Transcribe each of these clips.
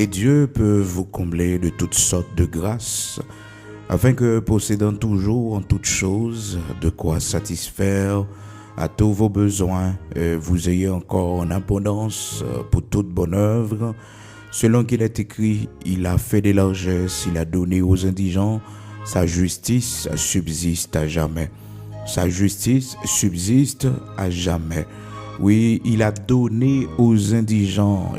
Et Dieu peut vous combler de toutes sortes de grâces, afin que, possédant toujours en toutes choses de quoi satisfaire à tous vos besoins, vous ayez encore en abondance pour toute bonne œuvre. Selon qu'il est écrit, il a fait des largesses, il a donné aux indigents, sa justice subsiste à jamais. Sa justice subsiste à jamais. Oui, il a donné aux indigents,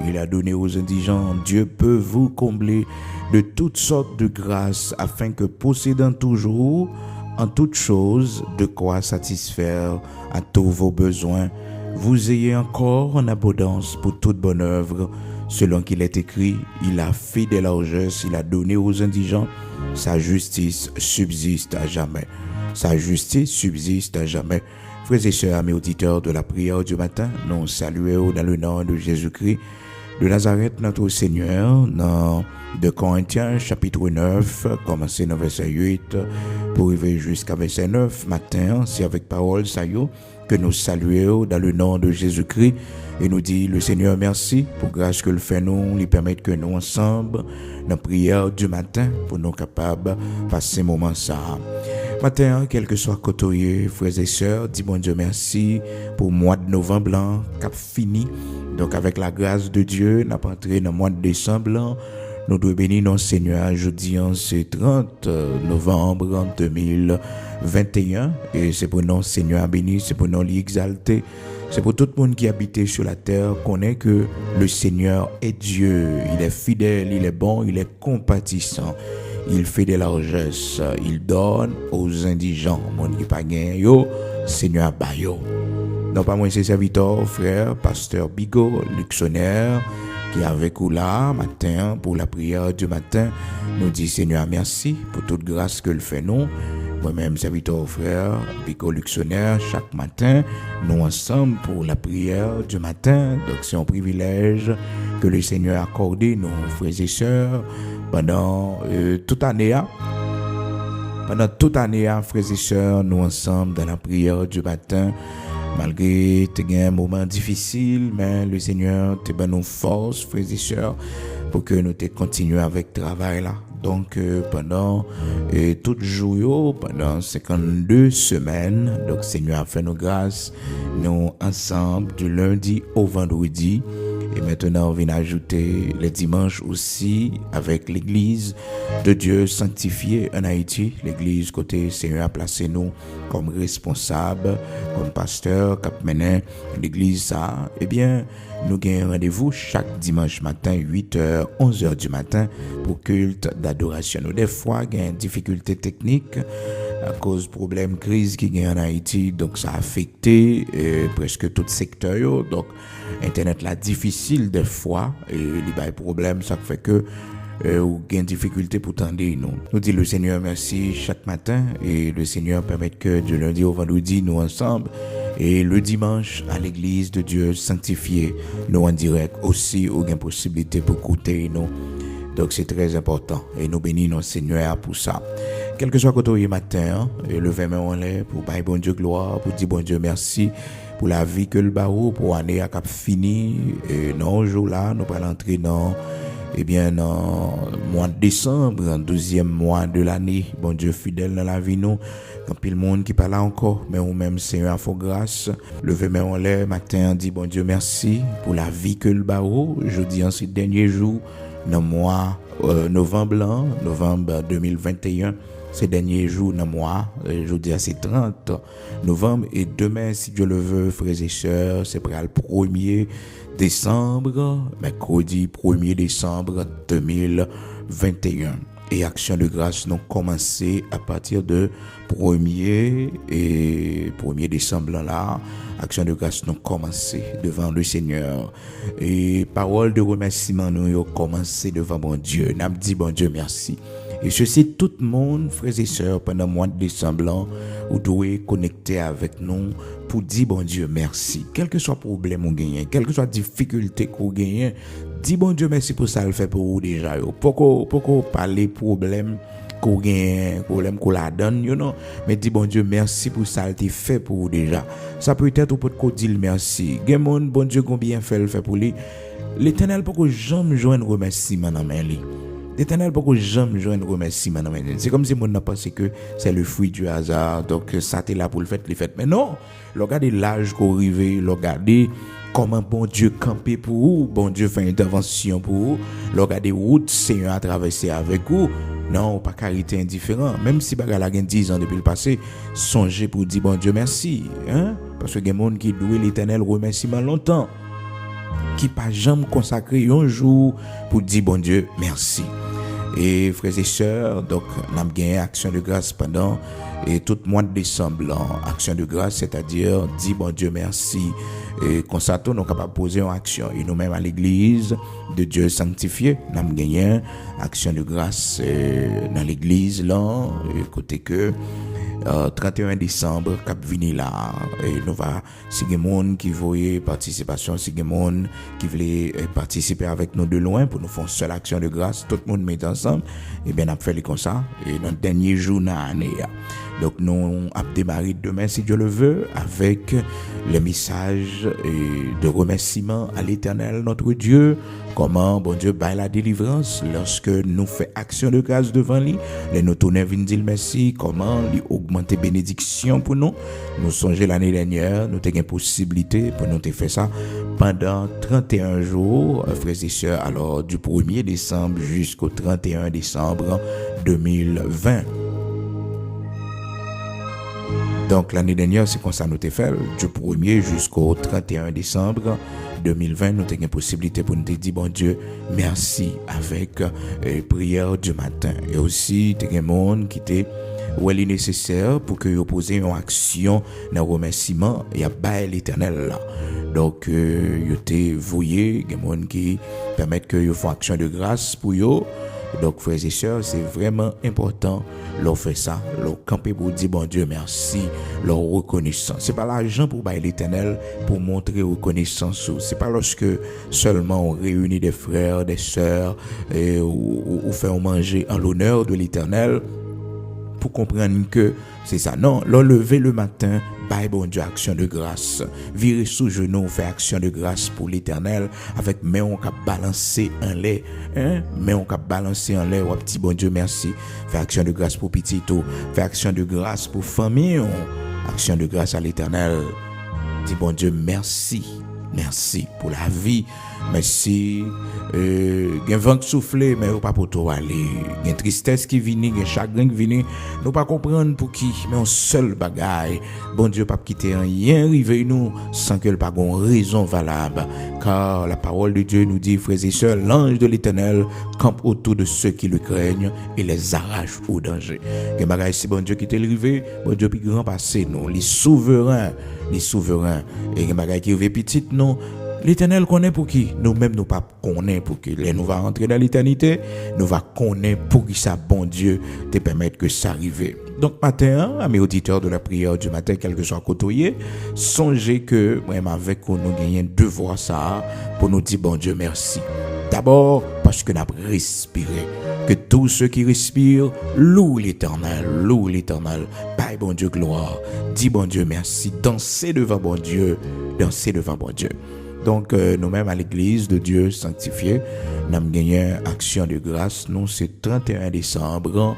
Dieu peut vous combler de toutes sortes de grâces afin que, possédant toujours en toutes choses de quoi satisfaire à tous vos besoins, vous ayez encore en abondance pour toute bonne œuvre. Selon qu'il est écrit, il a fait des largesses, il a donné aux indigents, sa justice subsiste à jamais. Sa justice subsiste à jamais. Frères et sœurs, amis auditeurs de la prière du matin, nous saluons dans le nom de Jésus-Christ de Nazareth, notre Seigneur, dans 2 Corinthiens, chapitre 9, commencez dans verset 8, pour arriver jusqu'à verset 9, matin, c'est avec parole, ça y est, que nous saluons dans le nom de Jésus-Christ, et nous dit, le Seigneur, merci pour grâce que le fait nous, lui permettre que nous ensemble, dans la prière du matin, pour nous capables de passer moment ça. Matin, quel que soit côtoyé, frères et sœurs, dis bon Dieu merci pour le mois de novembre blanc, cap fini. Donc avec la grâce de Dieu, nous avons entré dans le mois de décembre blanc. Nous devons bénir notre Seigneur. Jeudi, c'est 30 novembre 2021. Et c'est pour notre Seigneur béni, c'est pour nous l'exalter. C'est pour tout le monde qui habite sur la terre, connaît que le Seigneur est Dieu. Il est fidèle, il est bon, il est compatissant. Il fait des largesses, il donne aux indigents. Mon qui pas gain yo, Seigneur Bayo. Non pas moi c'est serviteur, frère, pasteur Bigot, Luxonnaire, qui est avec vous là matin pour la prière du matin. Nous dit Seigneur merci pour toute grâce que le fait nous. Moi-même serviteur, frère, Bigot Luxonnaire, chaque matin, nous ensemble pour la prière du matin. Donc c'est un privilège que le Seigneur a accordé nos frères et sœurs. Pendant toute année, frères et sœurs, nous ensemble dans la prière du matin, malgré un moment difficile, mais le Seigneur te donne nos forces, frères et sœurs, pour que nous te continuions avec le travail là. Donc pendant tout jour, pendant 52 semaines, donc Seigneur a fait nos grâces, nous ensemble du lundi au vendredi. Et maintenant, on vient ajouter les dimanches aussi avec l'église de Dieu sanctifiée en Haïti. L'église côté Seigneur a placé nous comme responsables, comme pasteurs, cap mené l'église ça. Eh bien, nous avons rendez-vous chaque dimanche matin, 8h, 11h du matin pour culte d'adoration. Des fois, il y a une difficulté technique à cause de problèmes, crise qui y a en Haïti. Donc, ça a affecté presque tout secteur. Donc, Internet là difficile des fois et il y a des problèmes, ça fait que ou gain difficulté pour tendre nous. Nous dit le Seigneur merci chaque matin et le Seigneur permet que du lundi au vendredi nous ensemble et le dimanche à l'église de Dieu sanctifié nous en direct aussi ou gain possibilité pour écouter nous. Donc c'est très important et nous bénissons notre Seigneur pour ça. Quel que soit côté matin, lever main en l'air pour bailler bon Dieu gloire, pour dire bon Dieu merci pour la vie que le barreau pour année à cap fini et non jour là nous allons entrer dans mois de décembre, en 12e mois de l'année. Bon Dieu fidèle dans la vie nous. Quand puis le monde qui parle encore, mais ou même Seigneur faut grâce. Lever main en l'air matin, dit bon Dieu merci pour la vie que le barreau. Je dis en ces derniers jours dans mois novembre 2021. Ces derniers jours dans mois, je dis c'est 30 novembre et demain si Dieu le veut, frères et sœurs, c'est pour le 1er décembre, mercredi 1er décembre 2021. Et action de grâce nous commencé à partir de 1er décembre là. Action de grâce nous commencé devant le Seigneur. Et parole de remerciement nous commencé devant mon Dieu. N'a dit bon Dieu merci. Et ceci tout le monde, frères et sœurs, pendant le mois de décembre, vous devez connecter avec nous pour dire bon Dieu merci. Quel que soit le problème que vous gagnez, quelle que soit la difficulté que vous gagnez, dis bon Dieu merci pour ça le fait pour vous déjà. Pourquoi parler problème qu'on gagne, problème qu'on la donne, mais dis bon Dieu merci pour ça le fait pour vous déjà. Ça peut être pour qu'on dire merci. Gen monde bon Dieu combien fait le fait pour lui. l'Éternel pour que jamais joindre remerciement dans main li. L'Éternel pour que jamais joindre remerciement dans main. C'est comme si mon n'a pensé que c'est le fruit du hasard, donc ça t'est là pour le fait, mais non. Regardez l'âge qu'on arrive, regardez comment bon Dieu campé pour vous, bon Dieu fait intervention pour vous, regardez route Seigneur a traversé avec vous. Non, pas carité indifférent. Même si bagala a 10 ans depuis le passé, songez pour dire bon Dieu merci, hein? Parce que il y a des gens qui douent l'Éternel remerciement longtemps, qui pas jamais consacré un jour pour dire bon Dieu merci. Et frères et sœurs, donc nous avons gagné action de grâce pendant et tout le mois de décembre, action de grâce, c'est-à-dire dire bon Dieu merci. Et comme ça, nous sommes capables de poser une action. Et nous-mêmes à l'église de Dieu sanctifié, nous avons gagné action de grâce dans l'église là, côté que 31 décembre, cap vini là, et nous va, si des gens qui voyaient participation, si des gens qui voulaient participer avec nous de loin pour nous faire une seule action de grâce, tout le monde met ensemble, et bien, on a fait comme ça, et dans le dernier jour de l'année. Donc, nous avons démarré demain, si Dieu le veut, avec le message de remerciement à l'Éternel, notre Dieu. Comment, bon Dieu, baille la délivrance lorsque nous fait action de grâce devant lui. Les nous tourner vin dire merci. Comment lui augmenter bénédiction pour nous. Nous songeons l'année dernière, nous avons une possibilité pour nous faire ça pendant 31 jours, frères et sœurs, alors du 1er décembre jusqu'au 31 décembre 2020. Donc l'année dernière, c'est comme ça nous t'ai fait, du 1er jusqu'au 31 décembre 2020, nous avons une possibilité pour nous dire, bon Dieu, merci avec prière du matin. Et aussi, il y a des gens qui étaient nécessaire pour que vous posiez une action dans le remerciement et à bas l'Éternel là. Donc, vous avez voué, il y a des gens qui permettent que vous fassiez action de grâce pour vous. Donc, frères et sœurs, c'est vraiment important leur faire ça, leur camper pour dire bon Dieu merci, leur reconnaissance. C'est pas l'argent pour bailler l'Éternel pour montrer reconnaissance. C'est pas lorsque seulement on réunit des frères, des sœurs ou fait manger en l'honneur de l'Éternel pour comprendre que c'est ça. Non, leur lever le matin, bailler bon Dieu action de grâce, virer sous genou, faire action de grâce pour l'Éternel avec mais on cap balancer en lait, hein, mais on cap balancer en lait, ou petit bon Dieu merci, faire action de grâce pour petit tout, faire action de grâce pour famille, action de grâce à l'Éternel. Dis bon Dieu merci. Merci pour la vie. Merci. Il y a vent qui souffle, mais pas pour toi aller. Il y a une tristesse qui vient, il y a un chagrin qui vient. Nous pas comprendre pour qui, mais un seul bagaille. Bon Dieu, pas quitter rien arriver nous sans que le pas une raison valable. Car la parole de Dieu nous dit, frères et sœurs, l'ange de l'Éternel campe autour de ceux qui le craignent et les arrache au danger. Il y a bagaille si bon Dieu qui t'est arrivé, bon Dieu puis grand passé nous, les souverains. Et il y a bagaille qui arrive petit non. L'Éternel connaît pour qui? Nous-mêmes, nous pas connaît pour qui. Nous va rentrer dans l'éternité, nous va connaître pour qui ça, bon Dieu, te permettre que ça arrive. Donc, matin, à mes auditeurs de la prière du matin, quel que soit côtoyé, songez que, même avec nous gagnons devoir ça, pour nous dire, bon Dieu, merci. D'abord, parce que nous avons respiré. Que tous ceux qui respirent louent l'Éternel. Bye, bon Dieu, gloire. Dis, bon Dieu, merci. Dansez devant bon Dieu. Donc, nous-mêmes à l'église de Dieu sanctifié, nous avons gagné action de grâce. Nous, c'est 31 décembre.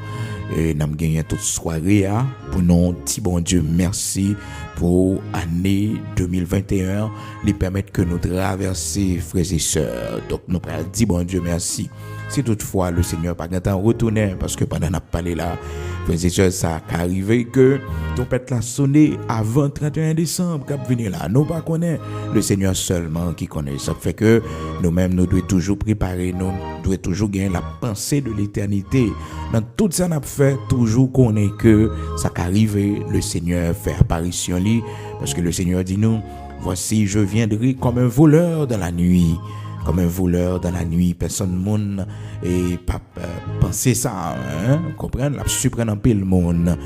Et nous avons gagné toute soirée pour nous dire, bon Dieu, merci pour l'année 2021. Les permettre que nous traversions, frères et sœurs. Donc, nous allons dire, bon Dieu, merci. Si toutefois le Seigneur pas temps retourner, parce que pendant qu'on a parlé là, frères et sœurs, ça a arrivé que ton pète l'a sonné avant 31 décembre, cap venir là. Nous pas connaît le Seigneur seulement qui connaît. Ça fait que nous-mêmes, nous devons toujours préparer, nous devons toujours gagner la pensée de l'éternité. Dans tout ça, nous avons fait toujours connaître que ça arrive, le Seigneur fait apparition lui, parce que le Seigneur dit nous, voici, je viendrai comme un voleur dans la nuit. Comme un voleur dans la nuit, personne monde et pas penser ça, hein, comprendre, la surprendre un peu le monde.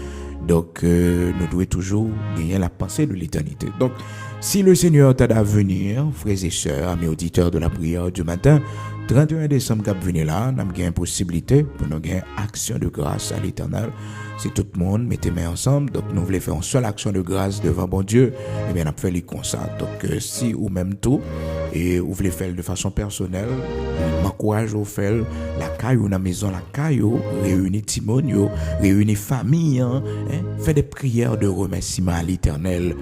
Donc nous devons toujours gagner la pensée de l'éternité. Donc si le Seigneur t'a à venir, frères et sœurs, amis auditeurs de la prière du matin, 31 décembre cap venir là, nous avons une possibilité pour nous gagner action de grâce à l'Éternel. Si tout le monde mettez main ensemble, donc nous voulons faire une seule action de grâce devant bon Dieu, et bien on a fait les comme ça. Donc si ou même tout et vous voulez faire de façon personnelle, m'encourage au faire la caillou dans la maison, la caillou, réunir Timonio, réunir famille, fait des prières de remerciement à l'Éternel.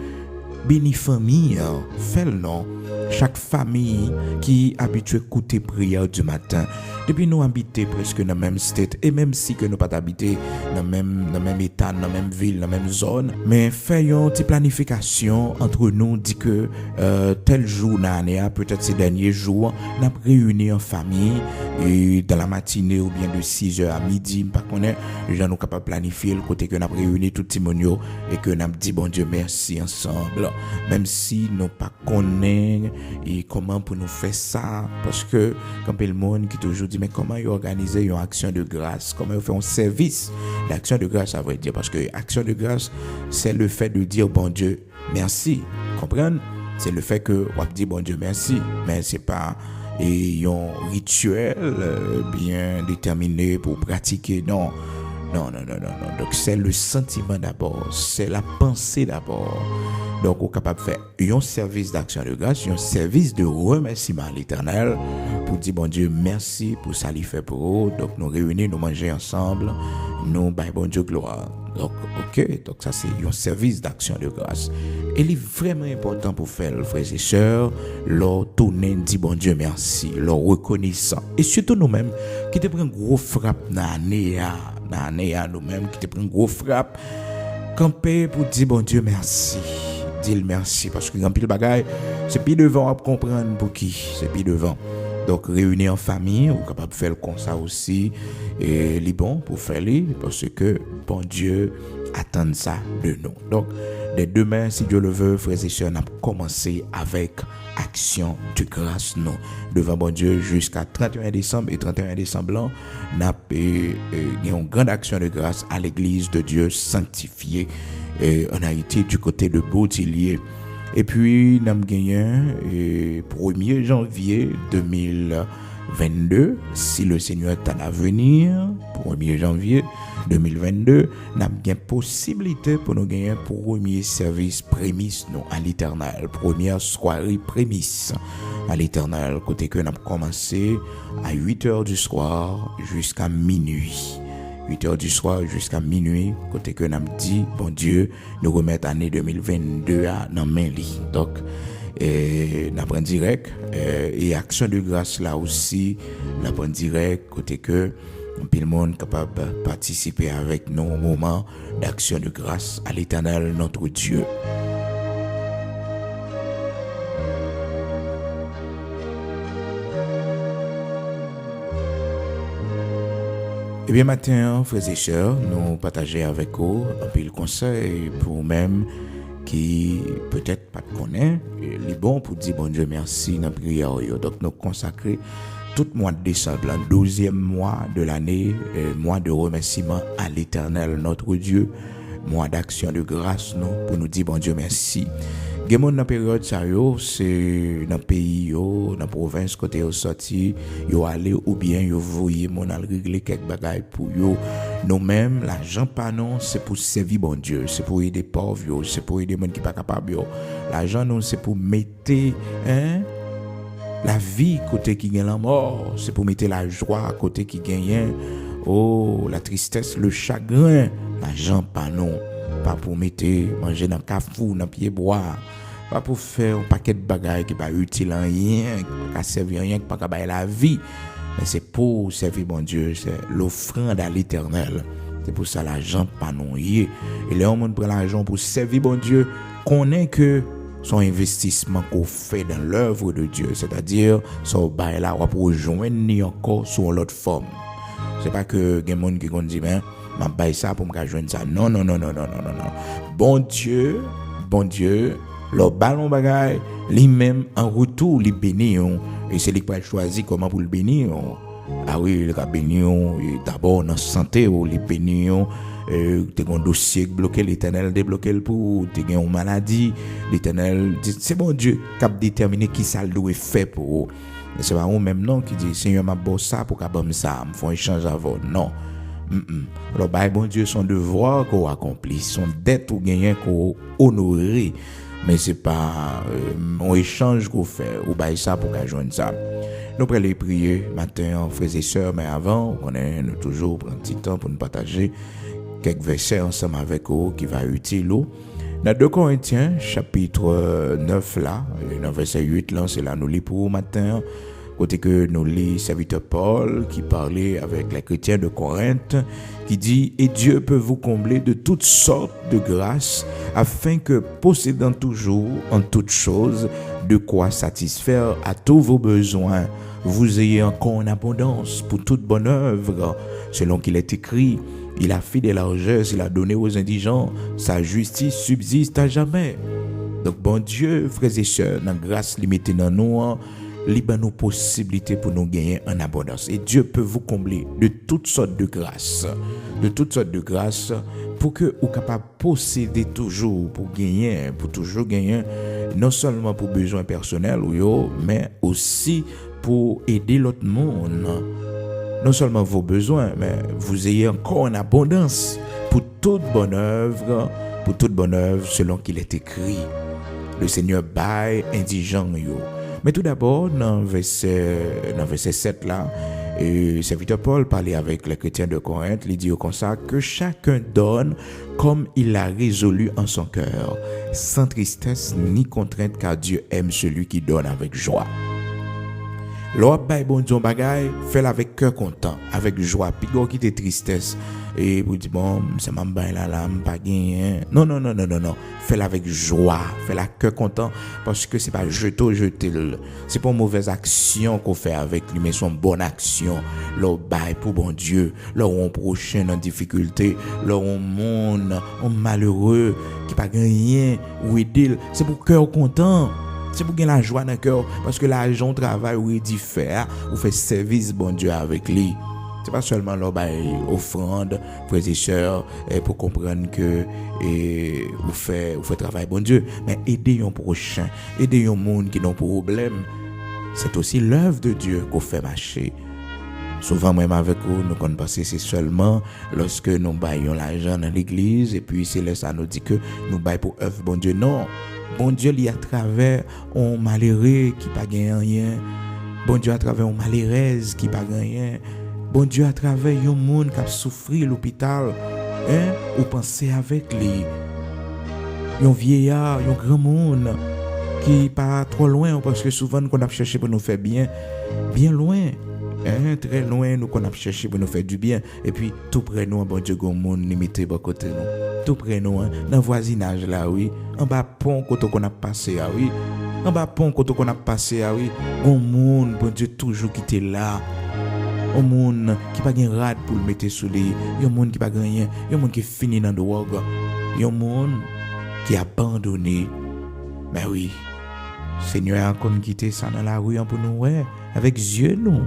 Béni famille, fait le nom. Chaque famille qui est habituée à écouter prière du matin. Depuis nous habiter presque dans la même state, et même si que nous pas habiter dans le même état, dans la même ville, dans la même zone, mais faisons une petite planification entre nous, dit que tel jour dans l'année, peut-être ces derniers jours, nous avons réuni en famille, et dans la matinée ou bien de 6h à midi, par contre, les gens nous capables de planifier le côté que nous avons réuni tout le monde et que nous avons dit bon Dieu merci ensemble, même si nous pas connaissons et comment pour nous faire ça, parce que quand le monde qui toujours dit mais comment organiser une action de grâce, comment faire un service d'action de grâce, à vrai dire, parce que action de grâce c'est le fait de dire bon Dieu merci, comprenez, c'est le fait que on dit bon Dieu merci, mais c'est pas un rituel bien déterminé pour pratiquer, non. Donc c'est le sentiment d'abord, c'est la pensée d'abord. Donc on est capable de faire un service d'action de grâce, un service de remerciement à l'Éternel pour dire bon Dieu merci pour ça qu'il fait pour nous. Donc nous réunir, nous manger ensemble, nous bailler bon Dieu gloire. Donc donc ça c'est un service d'action de grâce. Et il est vraiment important pour faire, frères et sœurs, leur tourner, dire bon Dieu merci, leur reconnaissant. Et surtout nous-mêmes qui te prend gros frappe dans l'année à nous-mêmes, qui te prend gros frappe, camper pour dire bon Dieu merci. Dire merci parce que grand pile bagaille, c'est plus devant à comprendre pour qui, c'est plus devant. Donc réunir en famille, ou capable de faire comme ça aussi, et les bon pour faire les, parce que bon Dieu attend ça de nous. Donc dès demain, si Dieu le veut, frères et sœurs, on a commencé avec action de grâce, nous, devant bon Dieu jusqu'à 31 décembre. Et 31 décembre, on a une grande action de grâce à l'église de Dieu sanctifiée en Haïti du côté de Baudilier. Et puis, nous avons gagné le 1er janvier 2022, si le Seigneur est à l'avenir, 1er janvier 2022, nous avons une possibilité pour nous gagner pour premier service prémisse nous, à l'Éternel, première soirée prémisse à l'Éternel, côté que nous avons commencé à 8h du soir jusqu'à minuit. 8h du soir jusqu'à minuit, côté que nous avons dit, bon Dieu, nous remettre l'année 2022 à nos mains. Donc, nous avons direct, et action de grâce là aussi, nous avons direct, côté que tout le monde est capable de participer avec nous au moment d'action de grâce à l'Éternel, notre Dieu. Eh bien, maintenant, frères et sœurs, nous partageons avec vous un peu le conseil pour vous-même qui peut-être pas connaît, les bons pour dire bon Dieu merci dans la prière. Donc, nous consacrons tout le mois de décembre, le 12e mois de l'année, mois de remerciement à l'Éternel, notre Dieu, mois d'action de grâce, nous, pour nous dire bon Dieu merci. Dans la période ça c'est dans le pays dans la province côté au sorti yo aller ou bien yo voyer mon al régler quelques bagages pour yo nous-mêmes l'argent pas non c'est pour servir bon Dieu, c'est pour aider pauvres, c'est pour aider monde qui pas capable l'argent non c'est pour mettre la vie côté qui gagne la mort, c'est pour mettre la joie côté qui gagne la tristesse, le chagrin, l'argent pas non, pas pour mettre manger dans cafou, dans pied bois, pas pour faire un paquet de bagages qui pas utile en rien, qui pas servir rien, qui pas capable la vie, mais c'est pour servir bon Dieu, c'est l'offrande à l'Éternel. C'est pour ça l'argent pas non y. Et les hommes prennent l'argent pour servir bon Dieu, connaît que son investissement qu'on fait dans l'œuvre de Dieu, c'est-à-dire son bail là on pour rejoindre encore sur l'autre forme. C'est pas que des gens qui dit ben m'a bail ça pour me rejoindre ça. Non. Bon Dieu, le ballon bagaille lui-même en retour lui bénit et c'est lui qui va choisir comment pour le bénir. Ah oui, il va bénir d'abord dans santé ou les bénir. Tu as un dossier bloqué, l'Éternel débloqué pour tu as une maladie, l'Éternel dit c'est bon Dieu qui a déterminé qui ça doit faire pour eux. Mais c'est pas eux même non qui dit Seigneur m'a bon ça pour qu'abam ça, me font échange avant. Non. Alors bon Dieu son devoir qu'on accomplit, son dette ou gagner qu'on honorer. mais c'est pas un échange qu'on fait ou bah ça pour qu'on joindre ça. Nous prenons les prier matin, frères et sœurs, mais avant, on est nous toujours prendre un petit temps pour nous partager quelques versets ensemble avec vous qui va être utile. Dans 2 Corinthiens, chapitre 9 là, dans verset 8 là, c'est là nous lisons pour matin. Côté que nous lisons serviteur Paul qui parlait avec les chrétiens de Corinthe, qui dit « Et Dieu peut vous combler de toutes sortes de grâces, afin que, possédant toujours en toutes choses de quoi satisfaire à tous vos besoins, vous ayez encore en abondance pour toute bonne œuvre, selon qu'il est écrit, il a fait des largesses, il a donné aux indigents, sa justice subsiste à jamais. » Donc bon Dieu, frères et sœurs, dans la grâce limitée dans nous, libre nos possibilités pour nous gagner en abondance. Et Dieu peut vous combler de toutes sortes de grâces, pour que vous capable de posséder toujours, pour toujours gagner, non seulement pour besoins personnels, mais aussi pour aider l'autre monde. Non seulement vos besoins, mais vous ayez encore en abondance pour toute bonne œuvre selon qu'il est écrit. Le Seigneur baille indigent yo. Mais tout d'abord, dans verset 7 là, le serviteur Paul parlait avec les chrétiens de Corinthe, il dit comme ça que chacun donne comme il l'a résolu en son cœur, sans tristesse ni contrainte, car Dieu aime celui qui donne avec joie. L'autre bail bon Dieu bagaille, fais-le avec cœur content, avec joie, puis qui te tristesse et vous dites bon, c'est ma bail là pas gagné. Non, fais-le avec joie, fais-le avec cœur content parce que c'est pas jeter, c'est pas une mauvaise action qu'on fait avec lui mais son bonne action. L'autre bail pour bon Dieu, là on prochain en difficulté, là on monde, on malheureux qui pas gagné ou aider, c'est pour cœur content. C'est pour gagner la joie dans le cœur. Parce que l'argent travaille ou dit faire, ou fait service bon Dieu avec lui. C'est pas seulement l'offrande, frères et sœurs, pour comprendre que vous fait travail bon Dieu. Mais aider un prochain, aider un monde qui n'a pas de problème. C'est aussi l'œuvre de Dieu qu'on fait marcher. Souvent, même avec vous, nous connaissons c'est seulement lorsque nous baillons l'argent dans l'église et puis c'est là ça nous dit que nous baillons pour œuvre bon Dieu. Non. Bon Dieu, il y a à travers un malheureux qui n'a pas gagné rien. Bon Dieu, à travers un malheureuse qui n'a pas gagné rien. Bon Dieu, à travers un monde qui a souffert à l'hôpital. Ou pensez avec lui. Un vieillard, un grand monde qui n'est pas trop loin parce que souvent, nous avons cherché pour nous faire bien loin. Très loin, nous qu'on a cherché pour nous faire du bien. Et puis, tout près nous, bon Dieu, un monde limité à côté nous. Tout près nous, dans le voisinage là, oui. En bas pont, côté qu'on a passé, oui. En bas pont, côté qu'on a passé, oui. Un monde, bon Dieu, toujours qui était là. Un monde qui n'a pas de rade pour le mettre sous les. Un monde qui n'a pas rien. Un monde qui finit dans le drogue. Un monde qui a abandonné. Mais oui, Seigneur a comme quitté ça dans la rue pour nous, ouais. Avec Dieu, nous.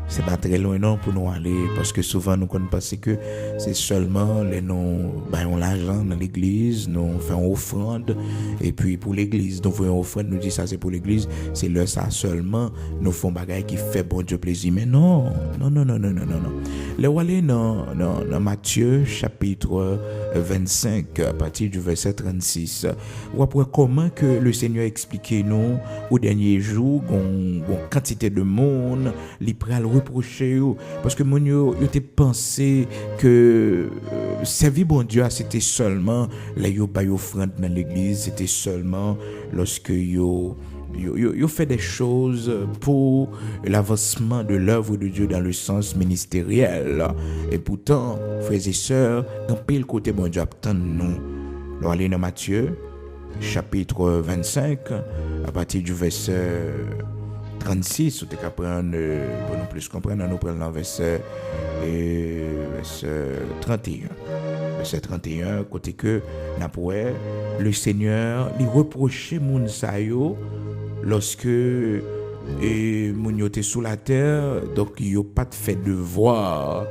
C'est pas très loin non pour nous aller parce que souvent nous pensons que c'est seulement les nous on l'argent dans l'église, nous faisons offrande et puis pour l'église nous faisons offrande, nous dit ça c'est pour l'église, c'est là ça seulement nous faisons bagaille qui fait bon Dieu plaisir mais non. Là on aller dans Matthieu chapitre 25 à partir du verset 36. On voit comment que le Seigneur expliquait nous au dernier jour une quantité de monde li pral reprocher parce que mon yo te pensé que servir bon Dieu c'était seulement là yo bay offrande dans l'église, c'était seulement lorsque yo fait des choses pour l'avancement de l'œuvre de Dieu dans le sens ministériel. Et pourtant, frères et sœurs, dans pile côté bon Dieu attend nous. Alors allez dans Matthieu chapitre 25 à partir du verset 36, vous pouvez prendre pour nous plus comprendre, nous prenons le verset 31. Verset 31, côté que le Seigneur lui reprochait moun sa yo lorsque moun yo te sous la terre, donc yo pas fait devoir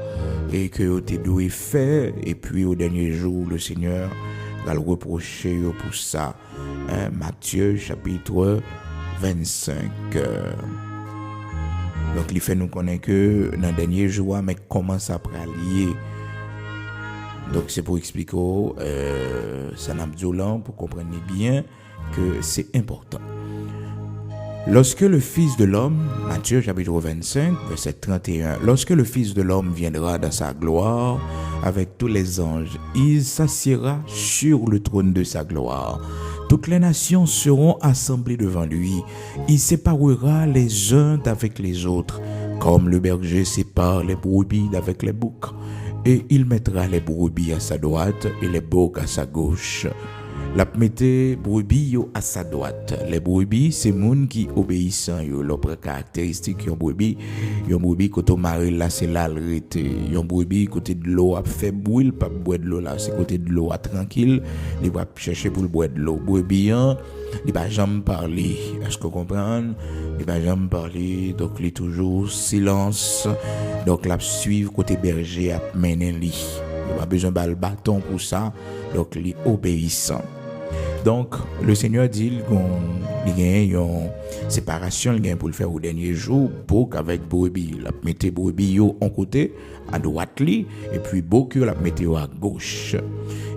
et que yo te doué faire et puis au dernier jour le Seigneur va le reprocher pour ça. Matthieu chapitre 25. Donc il fait nous connaître que dans le dernier jour mais comment ça pralier. Donc c'est pour expliquer ça n'a pas pour comprendre bien que c'est important. Lorsque le Fils de l'homme, Matthieu chapitre 25, verset 31, lorsque le Fils de l'homme viendra dans sa gloire avec tous les anges, il s'assiera sur le trône de sa gloire. Toutes les nations seront assemblées devant lui. Il séparera les uns d'avec les autres, comme le berger sépare les brebis d'avec les boucs. Et il mettra les brebis à sa droite et les boucs à sa gauche. La mette brebis yo à sa droite. Les brebis, c'est moun qui obéissant yo. L'autre caractéristique yon brebis côté mari là c'est là le rete. Yon brebis côté de l'eau a fait bouil pas boire de l'eau là, c'est côté de l'eau a tranquille, il va chercher pour boire de l'eau. Brebis il va jamais parler. Est-ce que vous comprenez? Il va jamais parler, donc il est toujours silence. Donc la suivre côté berger a mener lui. Il pas besoin de bâton pour ça, donc il est obéissant. Donc, le Seigneur dit qu'il y a une séparation pour le faire au dernier jour, bouc avec brebis. La mettez brebis en côté, à droite, et puis bouc, la mettez à gauche.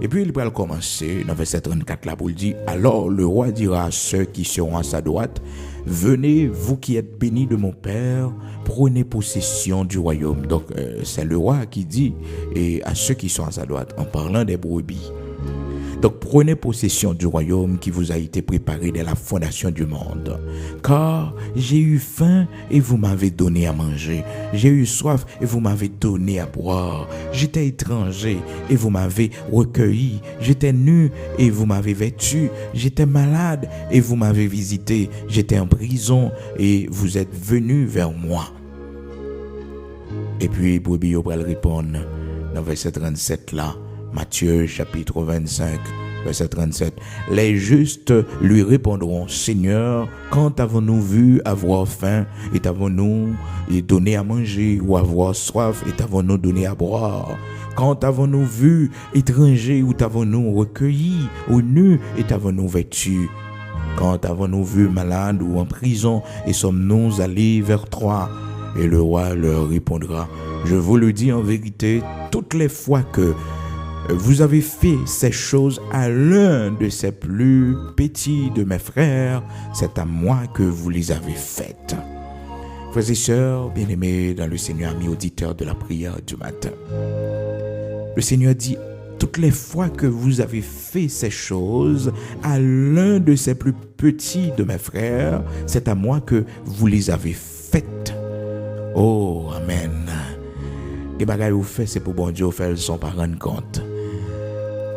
Et puis, il va commencer, dans verset 34, là, pour le dire, alors le roi dira à ceux qui seront à sa droite, venez, vous qui êtes bénis de mon Père, prenez possession du royaume. Donc, c'est le roi qui dit, et à ceux qui sont à sa droite, en parlant des brebis. Donc prenez possession du royaume qui vous a été préparé dès la fondation du monde. Car j'ai eu faim et vous m'avez donné à manger. J'ai eu soif et vous m'avez donné à boire. J'étais étranger et vous m'avez recueilli. J'étais nu et vous m'avez vêtu. J'étais malade et vous m'avez visité. J'étais en prison et vous êtes venus vers moi. Et puis brebis va répondre dans verset 37 là. Matthieu chapitre 25, verset 37. Les justes lui répondront, Seigneur, quand avons-nous vu avoir faim et t'avons-nous donné à manger, ou avoir soif et t'avons-nous donné à boire? Quand avons-nous vu étranger ou t'avons-nous recueilli, ou nu et t'avons-nous vêtu? Quand avons-nous vu malade ou en prison et sommes-nous allés vers toi? Et le roi leur répondra, je vous le dis en vérité, toutes les fois que vous avez fait ces choses à l'un de ces plus petits de mes frères, c'est à moi que vous les avez faites. Frères et sœurs, bien-aimés dans le Seigneur, amis auditeurs de la prière du matin. Le Seigneur dit, toutes les fois que vous avez fait ces choses à l'un de ces plus petits de mes frères, c'est à moi que vous les avez faites. Oh, Amen. Les bagages vous faites, c'est pour bon Dieu, vous faites sans pas rendre compte.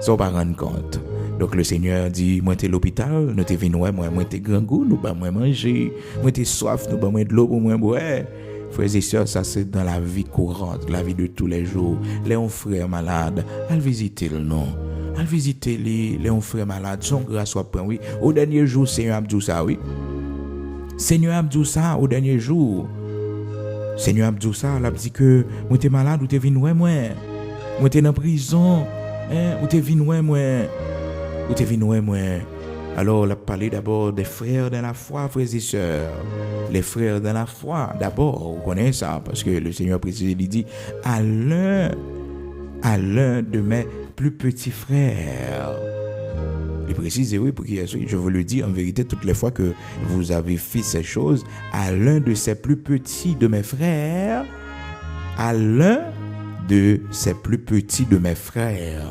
Sans pas rendre compte. Donc le Seigneur dit, moi t'es l'hôpital, nous t'es venu, moi t'es grand goût, nous pas moi manger, moi t'es soif, nous pas moi de l'eau pour moi boire. Frères et sœurs, ça c'est dans la vie courante, la vie de tous les jours. Les frères malades, allez visiter le nom. Allez visiter les frères malades, son grâce soit prend, oui. Au dernier jour, Seigneur Abdou ça, oui. Seigneur Abdou ça, au dernier jour. Seigneur Abdou ça, il a dit que moi t'es malade ou t'es venu moi. Moi t'es en prison. Ou t'es venu moi. Alors, on a parlé d'abord des frères dans la foi, frères et sœurs. Les frères dans la foi, d'abord, vous connaissez ça, parce que le Seigneur précise, il dit, à l'un de mes plus petits frères. Il précise, oui, pour qu'il je vous le dis en vérité, toutes les fois que vous avez fait ces choses, à l'un de ces plus petits de mes frères, à l'un de ces plus petits de mes frères.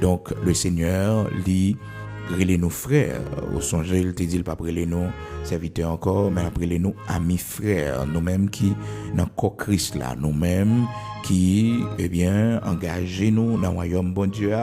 Donc, le Seigneur lit, grêlez nos frères. Au songe, il te dit, pas grêlez nous serviteurs encore, mais après les nous amis frères, nous-mêmes qui, dans le Christ là, nous-mêmes qui, engagez nous dans le royaume bon Dieu,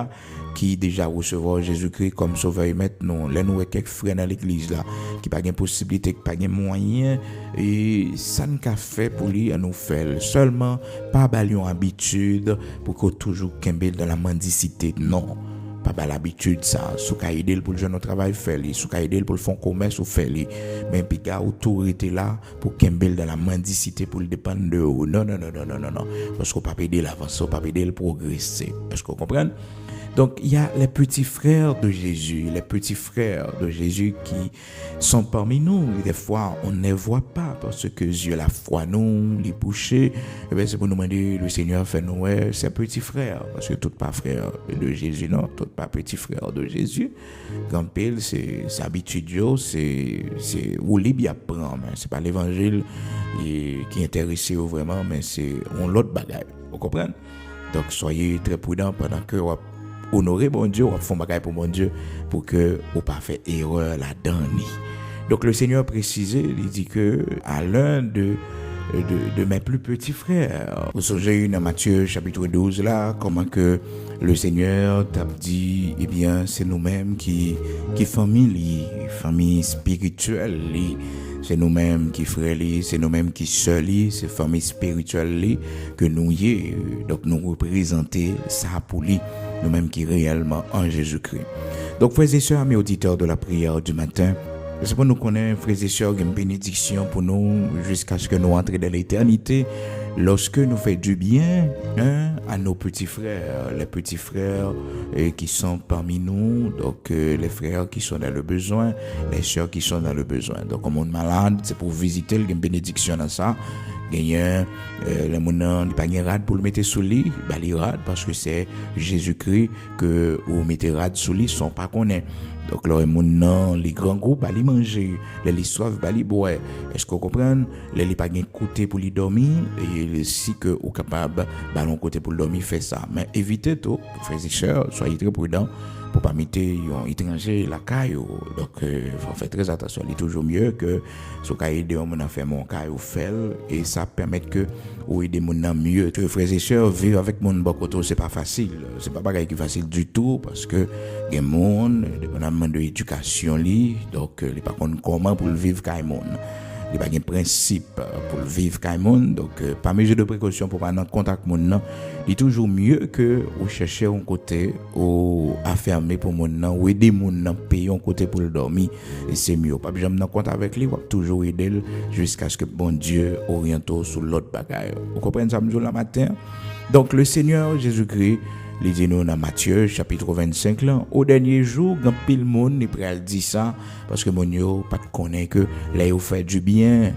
qui déjà recevoir Jésus-Christ comme sauveur et maître, nous avons quelques frères dans l'église là, qui pas de possibilité, qui pas de moyens, et ça ne qu'a fait pour lui à nous faire. Seulement, pas balion habitude pour que toujours kembel dans la mendicité, non. Pas l'habitude ça, sous ka aider pour le jeune au travail faire li, sous ka aider pour le fond commerce ou faire li, mais puis gars autorité là pour kembel dans la mendicité pour le dépendre de vous. Non, parce qu'on pas aider l'avance, on pas aider le progresser. Est-ce que vous comprenez? Donc, il y a les petits frères de Jésus, les petits frères de Jésus qui sont parmi nous. Et des fois, on ne les voit pas parce que Dieu la foi nous, les bouchers. Et bien, c'est pour nous demander, le Seigneur fait nous, c'est petits frères. Parce que tout pas frère de Jésus, non, tout pas petit frère de Jésus. Quand pile, c'est habitude, c'est où libre apprendre. C'est pas l'évangile qui intéresse vraiment, mais c'est l'autre bagaille. Vous comprenez? Donc, soyez très prudents pendant que vous honorez mon Dieu, vous faites bagaille pour mon Dieu, pour que vous ne pas fait erreur là-dedans. Donc, le Seigneur précisé, il dit que à l'un de mes plus petits frères. Vous songez dans Matthieu chapitre 12 là, comment que le Seigneur t'a dit, eh bien, c'est nous-mêmes qui famille spirituelle, c'est nous-mêmes qui frères, c'est nous-mêmes qui seuls, c'est famille spirituelle que nous y est. Donc nous représenter ça pour lui, nous-mêmes qui réellement en Jésus-Christ. Donc frères et sœurs, amis auditeurs de la prière du matin, c'est pour nous connaître, frères et sœurs, une bénédiction pour nous jusqu'à ce que nous entrions dans l'éternité. Lorsque nous faisons du bien à nos petits frères, les petits frères qui sont parmi nous, donc les frères qui sont dans le besoin, les sœurs qui sont dans le besoin. Donc, comme on est malade, c'est pour visiter, une bénédiction dans ça. Gagner le monde n'est pas rade pour le mettre sous lit, bah il rade parce que c'est Jésus-Christ que vous mettez rade sous lit sans pas connaître. Donc là mon les grands groupes bah les manger, les soif bah les boire. Est-ce que vous comprenez? Les pas gain côté pour les dormir et si que ou capable bah l'on côté pour le dormir fait ça. Mais évitez tout, frères et sœurs, soyez très prudents pour pas mettre un étranger la caille. Donc faut faire très attention, il est toujours mieux que ce caille de on a fait mon caille ou fait et ça permet que ou aider mon mieux. Que frères et sœurs vivre avec mon bokoto c'est pas facile, c'est pas bagage qui facile du tout parce que des monde dépendamment de l'éducation li donc les pas connaît comment pour le vivre caille monde. Il n'y a pas de principe pour le vivre comme monde. Donc, pas mesure de précaution pour pas en contact avec monde. Il est toujours mieux que vous cherchez un côté ou affermer pour monde ou aider monde payer un côté pour le dormir. Et c'est mieux. Pas besoin de contact avec lui, toujours aider jusqu'à ce que bon Dieu oriente sur l'autre bagaille. Vous comprenez ça, le matin? Donc, le Seigneur Jésus-Christ, il dit nous dans Matthieu chapitre 25 là, au dernier jour, quand pile monde il pral dit ça parce que mon yo pas connaît que là il fait du bien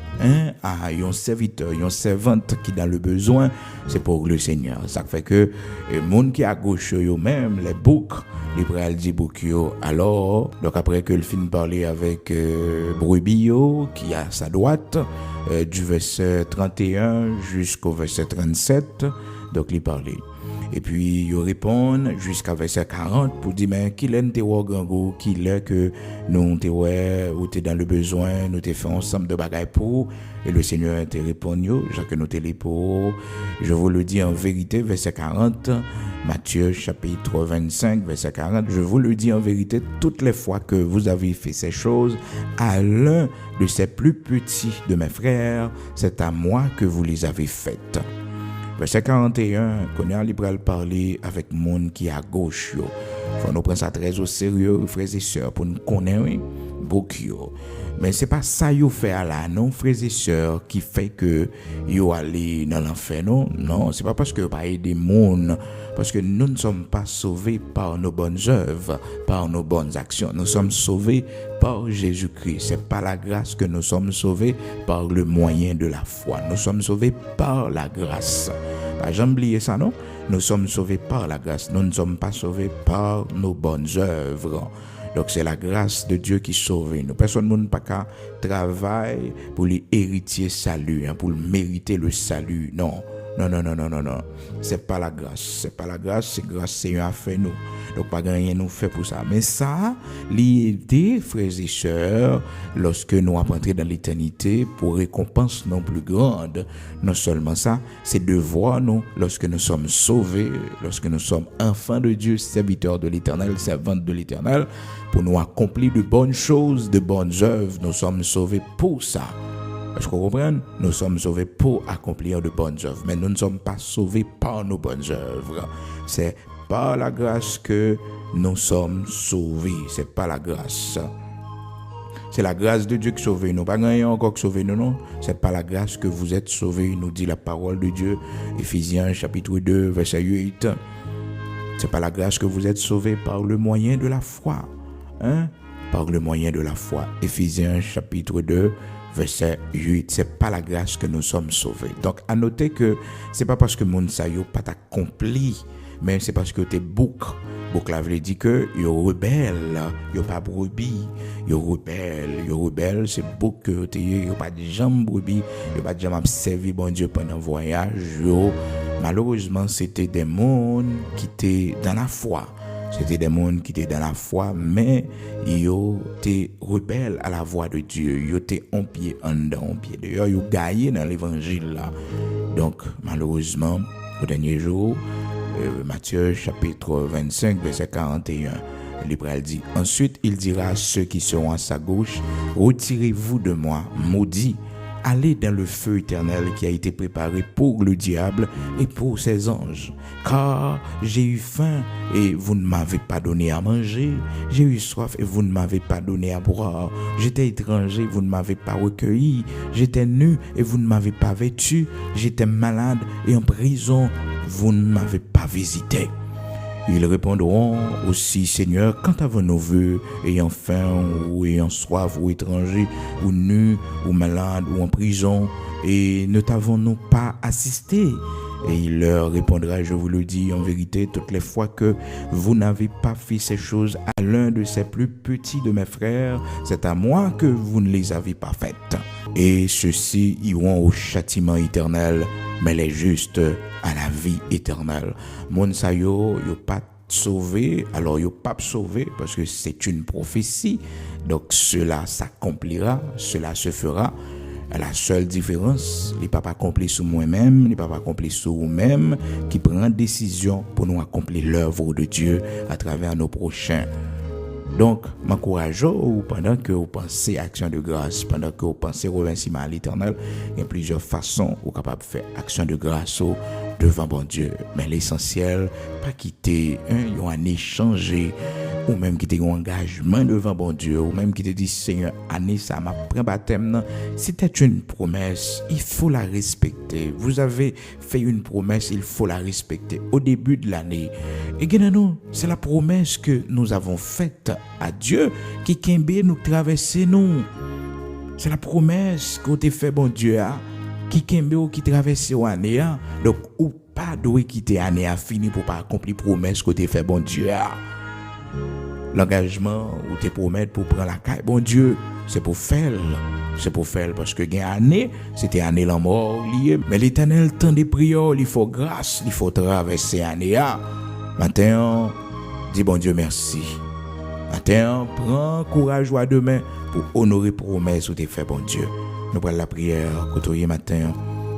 à un serviteur, une servante qui dans le besoin, c'est pour le Seigneur. Ça fait que monde qui à gauche yo même les boucs, il pral dit bouc yo. Alors donc après que le fin parler avec brebis qui à sa droite du verset 31 jusqu'au verset 37, donc il parlait. Et puis, ils répondent jusqu'à verset 40 pour dire, mais qui l'aime te voir grand qui l'est que nous te ouais, ou t'es dans le besoin, nous te fait ensemble de bagailles pour, et le Seigneur te répond, que nous te les pour. Je vous le dis en vérité, verset 40, Matthieu chapitre 25, verset 40, je vous le dis en vérité, toutes les fois que vous avez fait ces choses à l'un de ces plus petits de mes frères, c'est à moi que vous les avez faites. Verset 41, qu'on a libre à parler avec le monde qui est à gauche. Il faut nous prendre ça très au sérieux, frères et sœurs, pour nous connaître beaucoup. Mais ce n'est pas ça qu'il fait là, non, frères et sœurs, qui fait que vous allez dans l'enfer, non. Non, ce n'est pas parce que vous pas aider le monde, parce que nous ne sommes pas sauvés par nos bonnes œuvres, par nos bonnes actions. Nous sommes sauvés par Jésus-Christ. Ce n'est pas la grâce que nous sommes sauvés par le moyen de la foi. Nous sommes sauvés par la grâce. Pas jamais oublier ça, non? Nous sommes sauvés par la grâce. Nous ne sommes pas sauvés par nos bonnes œuvres. Donc c'est la grâce de Dieu qui sauve nous. Personne ne peut pas travailler pour les héritier salut, pour mériter le salut. Non. Non. C'est pas la grâce. C'est pas la grâce, c'est grâce Seigneur a fait nous. Donc pas rien nous fait pour ça. Mais ça, l'idée, frères et sœurs, lorsque nous entrons dans l'éternité pour récompense non plus grande, non seulement ça, c'est de voir nous, lorsque nous sommes sauvés, lorsque nous sommes enfants de Dieu, serviteurs de l'éternel, servantes de l'éternel, pour nous accomplir de bonnes choses, de bonnes œuvres, nous sommes sauvés pour ça. Est-ce que vous comprenez? Nous sommes sauvés pour accomplir de bonnes œuvres, mais nous ne sommes pas sauvés par nos bonnes œuvres. C'est par la grâce que nous sommes sauvés. C'est pas la grâce. C'est la grâce de Dieu qui sauve nous. Pas rien encore qui sauve nous, non. C'est par la grâce que vous êtes sauvés, nous dit la parole de Dieu. Éphésiens chapitre 2, verset 8. C'est par la grâce que vous êtes sauvés par le moyen de la foi. Hein? Par le moyen de la foi. Éphésiens chapitre 2, verset 8. C'est par la grâce que nous sommes sauvés. Donc, à noter que c'est pas parce que moun sa yo pas accompli, mais c'est parce que t'es bouc. Bouc la veut dire que yo rebelle, yo pas brebis, yo rebelle, c'est bouc que t'es yo pas de jambe brebis, yo pas de jambe servi bon Dieu pendant voyage, yo. Malheureusement, c'était des mondes qui étaient dans la foi. C'était des mondes qui étaient dans la foi, mais ils étaient rebelles à la voix de Dieu. Ils étaient en pied en dedans, en pied dehors. Ils ont gagné dans l'évangile là. Donc, malheureusement, au dernier jour, Matthieu chapitre 25, verset 41, le Bible dit, ensuite il dira à ceux qui seront à sa gauche, retirez-vous de moi, maudits, allez dans le feu éternel qui a été préparé pour le diable et pour ses anges. Car j'ai eu faim et vous ne m'avez pas donné à manger. J'ai eu soif et vous ne m'avez pas donné à boire. J'étais étranger, vous ne m'avez pas recueilli. J'étais nu et vous ne m'avez pas vêtu. J'étais malade et en prison, vous ne m'avez pas visité. Ils répondront aussi, Seigneur, quand avons-nous vu, ayant faim ou ayant soif ou étranger ou nu ou malade ou en prison, et ne t'avons-nous pas assisté? Et il leur répondra, je vous le dis en vérité, toutes les fois que vous n'avez pas fait ces choses à l'un de ces plus petits de mes frères, c'est à moi que vous ne les avez pas faites. Et ceux-ci iront au châtiment éternel, mais les justes à la vie éternelle. Moun sa yo pas sauvé, alors yo pas sauvé parce que c'est une prophétie. Donc cela s'accomplira, cela se fera. La seule différence, il n'est pas accompli sur moi-même, il n'est pas accompli sur vous-même, qui prend décision pour nous accomplir l'œuvre de Dieu à travers nos prochains. Donc, m'encourageons pendant que vous pensez action de grâce, pendant que vous pensez remerciement à l'Éternel, il y a plusieurs façons où capable de faire action de grâce devant bon Dieu. Mais l'essentiel, pas quitter une année changée, ou même quitter un engagement devant bon Dieu, ou même quitter dit Seigneur, année ça m'a pris baptême. C'était une promesse, il faut la respecter. Vous avez fait une promesse, il faut la respecter au début de l'année. Et nous, c'est la promesse que nous avons faite à Dieu qui kembe nous traverser nous. C'est la promesse qu'on t'a fait bon Dieu qui kembe ou qui traverse l'année. Donc ou pas doit quitter l'année à fini pour pas accomplir promesse qu'on t'a fait bon Dieu. L'engagement ou tes promesses pour prendre la caille bon Dieu, c'est pour faire parce que gain année, c'était année la mort lié, mais l'Éternel temps des prières, il faut grâce, il faut traverser année. Matin, dis bon Dieu merci. Matin, prends courage à demain pour honorer promesse ou te fait bon Dieu. Nous prenons la prière côté matin.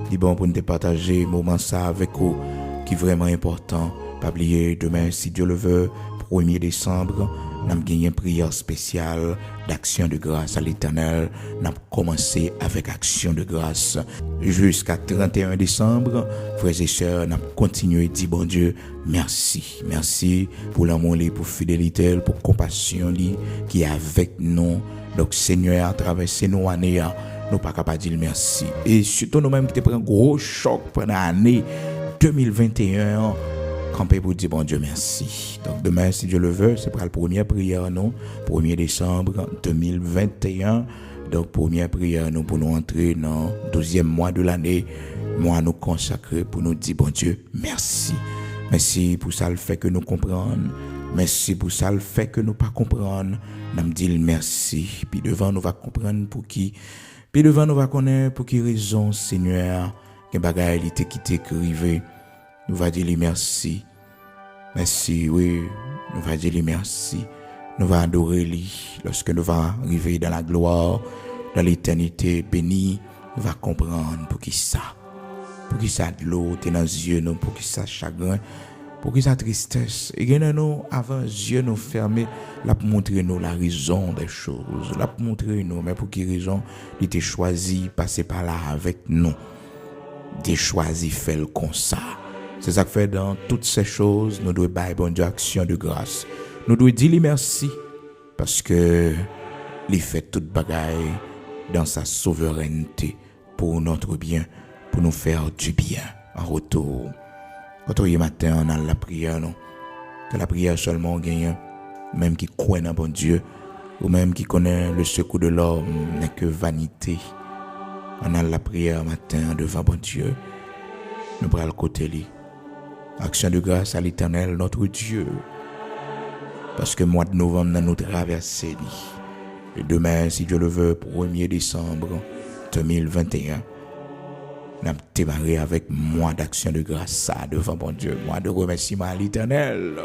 Dis bon pour nous partager moment ça avec vous qui est vraiment important. Pas oublier demain si Dieu le veut, 1er décembre, nous avons gagné une prière spéciale d'action de grâce à l'Éternel. Nous avons commencé avec action de grâce jusqu'à 31 décembre. Frères et sœurs, nous avons continué à dire bon Dieu, merci. Merci pour l'amour, pour la fidélité, pour la compassion qui est avec nous. Donc Seigneur, à travers ces nos années, nous ne pouvons pas dire merci. Et surtout nous-mêmes qui avons pris un gros choc pendant l'année 2021, camper pour dire bon Dieu merci. Donc demain, si Dieu le veut, c'est pour la première prière, non? 1er décembre 2021. Donc première prière, nous pour nous entrer dans le 12e mois de l'année. Mois nous consacrer pour nous dire bon Dieu merci. Merci pour ça le fait que nous comprenons. Merci pour ça le fait que nous pas comprendre. Nous dit merci. Puis devant nous va comprendre pour qui. Puis devant nous va connaître pour qui raison, Seigneur. Que bagaille était qui t'écrivait. Nous va dire merci. Merci, oui. Nous va dire merci. Nous va adorer lui. Lorsque nous va arriver dans la gloire, dans l'éternité bénie, nous va comprendre pour qui ça. Pour qui ça de l'eau t'es dans les yeux, nous, pour qui ça chagrin, pour qui ça tristesse. Et bien nous, avant les yeux nous fermés, là pour montrer nous la raison des choses. Là pour montrer nous, mais pour qui raison, il était choisi, passer par là avec nous. Il choisi faire comme ça. C'est ça que fait dans toutes ces choses, nous devons bailler bon Dieu action de grâce. Nous devons dire merci parce que il fait toute bagaille dans sa souveraineté pour notre bien, pour nous faire du bien en retour. Quand on est matin, on a la prière, nous que la prière seulement gagne, même qui croit dans bon Dieu, ou même qui connaît le secours de l'homme n'est que vanité. On a la prière matin devant bon Dieu. Nous prenons le côté li. Action de grâce à l'Éternel, notre Dieu. Parce que mois de novembre, nous traversons. Et demain, si Dieu le veut, 1er décembre 2021, nous avons démarré avec mois d'action de grâce devant bon Dieu, mois de remerciement à l'Éternel.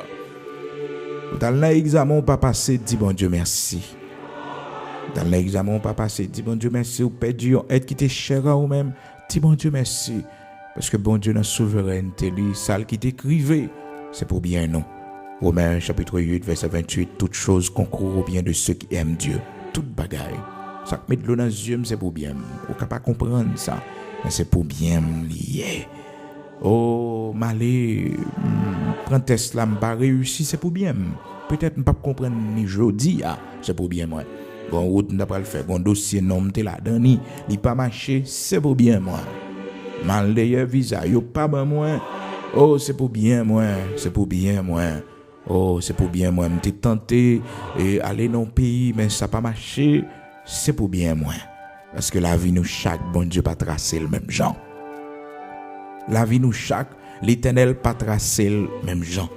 Dans l'examen, pas passé, dit bon Dieu merci. Dans l'examen, pas passé, dit bon Dieu merci. Ou perdu, être qui t'est cher à vous-même, dit bon Dieu merci. Parce que bon Dieu, dans la souveraineté, lui, ça qui t'écrivait, c'est pour bien non. Romains chapitre 8, verset 28, toutes choses concourent au bien de ceux qui aiment Dieu. Toute bagaille. Ça met de l'eau dans les yeux, c'est pour bien. On ne peut pas comprendre ça. Mais c'est pour bien lié. Oh, malé, prends Tesla, je pas réussi, c'est pour bien. Peut-être je ne peux pas comprendre ni jeudi, c'est pour bien moi. Bon, route, je ne pas le faire. Bon, dossier, non, je là, Dani, il pas marché, c'est pour bien moi. Mal d'ailleurs, visa, yo pas ben moi. Oh, c'est pour bien moi, c'est pour bien moi. Oh, c'est pour bien moi. Je tenté et aller dans le pays, mais ça n'a pas marché. C'est pour bien moi. Parce que la vie nous chaque, bon Dieu, pas tracé le même genre. La vie nous chaque, l'Éternel pas tracé le même genre.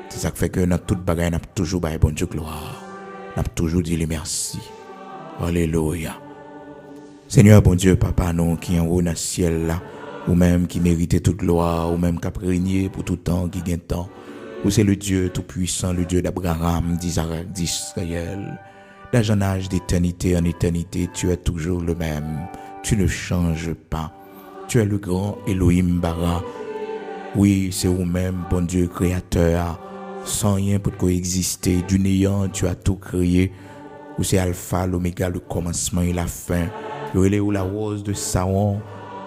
C'est ça qui fait que dans toute bagaille, nous avons toujours dit bon Dieu gloire. Nous avons toujours dit les merci. Alléluia. Seigneur, bon Dieu, Papa, nous qui en haut dans le ciel là, ou même qui méritait toute gloire, ou même qui a régné pour tout temps, qui gagne temps. Ou c'est le Dieu tout-puissant, le Dieu d'Abraham, d'Isaac, d'Israël. Dans un âge d'éternité en éternité, tu es toujours le même. Tu ne changes pas. Tu es le grand Elohim Bara. Oui, c'est vous-même, bon Dieu créateur. Sans rien pour coexister. Du néant, tu as tout créé. Ou c'est Alpha, l'Oméga, le commencement et la fin. Le relais ou la rose de Saron.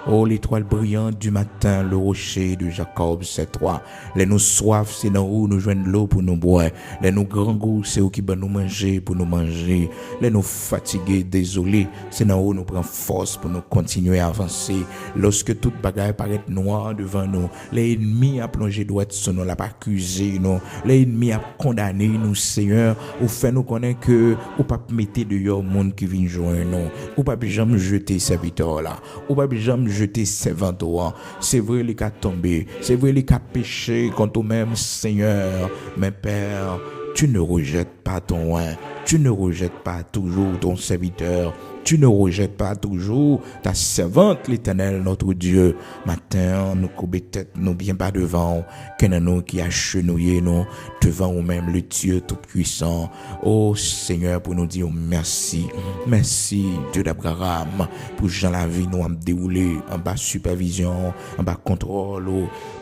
Oh, l'étoile brillante du matin, le rocher de Jacob, c'est toi. Les nous soif, c'est dans où nous joignons l'eau pour nous boire. Les nous grands goûts, c'est où qui va nous manger pour nous manger. Les nous fatigués, désolés, c'est dans où nous prenons force pour nous continuer à avancer. Lorsque toute bagaille paraît noire devant nous, les ennemis à plonger droite sur nous, la pas accuser nous. Les ennemis à condamner nous, Seigneur, ou fait nous connaître que, ou pas mettre dehors monde qui vient joindre nous. Ou pas jamais jeter serviteur là. Ou pas jamais jeter servant. C'est vrai les cas tombé, c'est vrai les cas péché contre toi-même, Seigneur. Mais Père, tu ne rejettes pas ton oin, tu ne rejettes pas toujours ton serviteur. Tu ne rejettes pas toujours ta servante, l'Éternel, notre Dieu. Matin, nous courbons tête, nous bien pas devant, qu'un nous qui a chenouillé nous devant nous-mêmes, le Dieu Tout-Puissant. Oh Seigneur, pour nous dire merci. Merci, Dieu d'Abraham, pour Jean la vie nous a déroulé en bas supervision, en bas contrôle,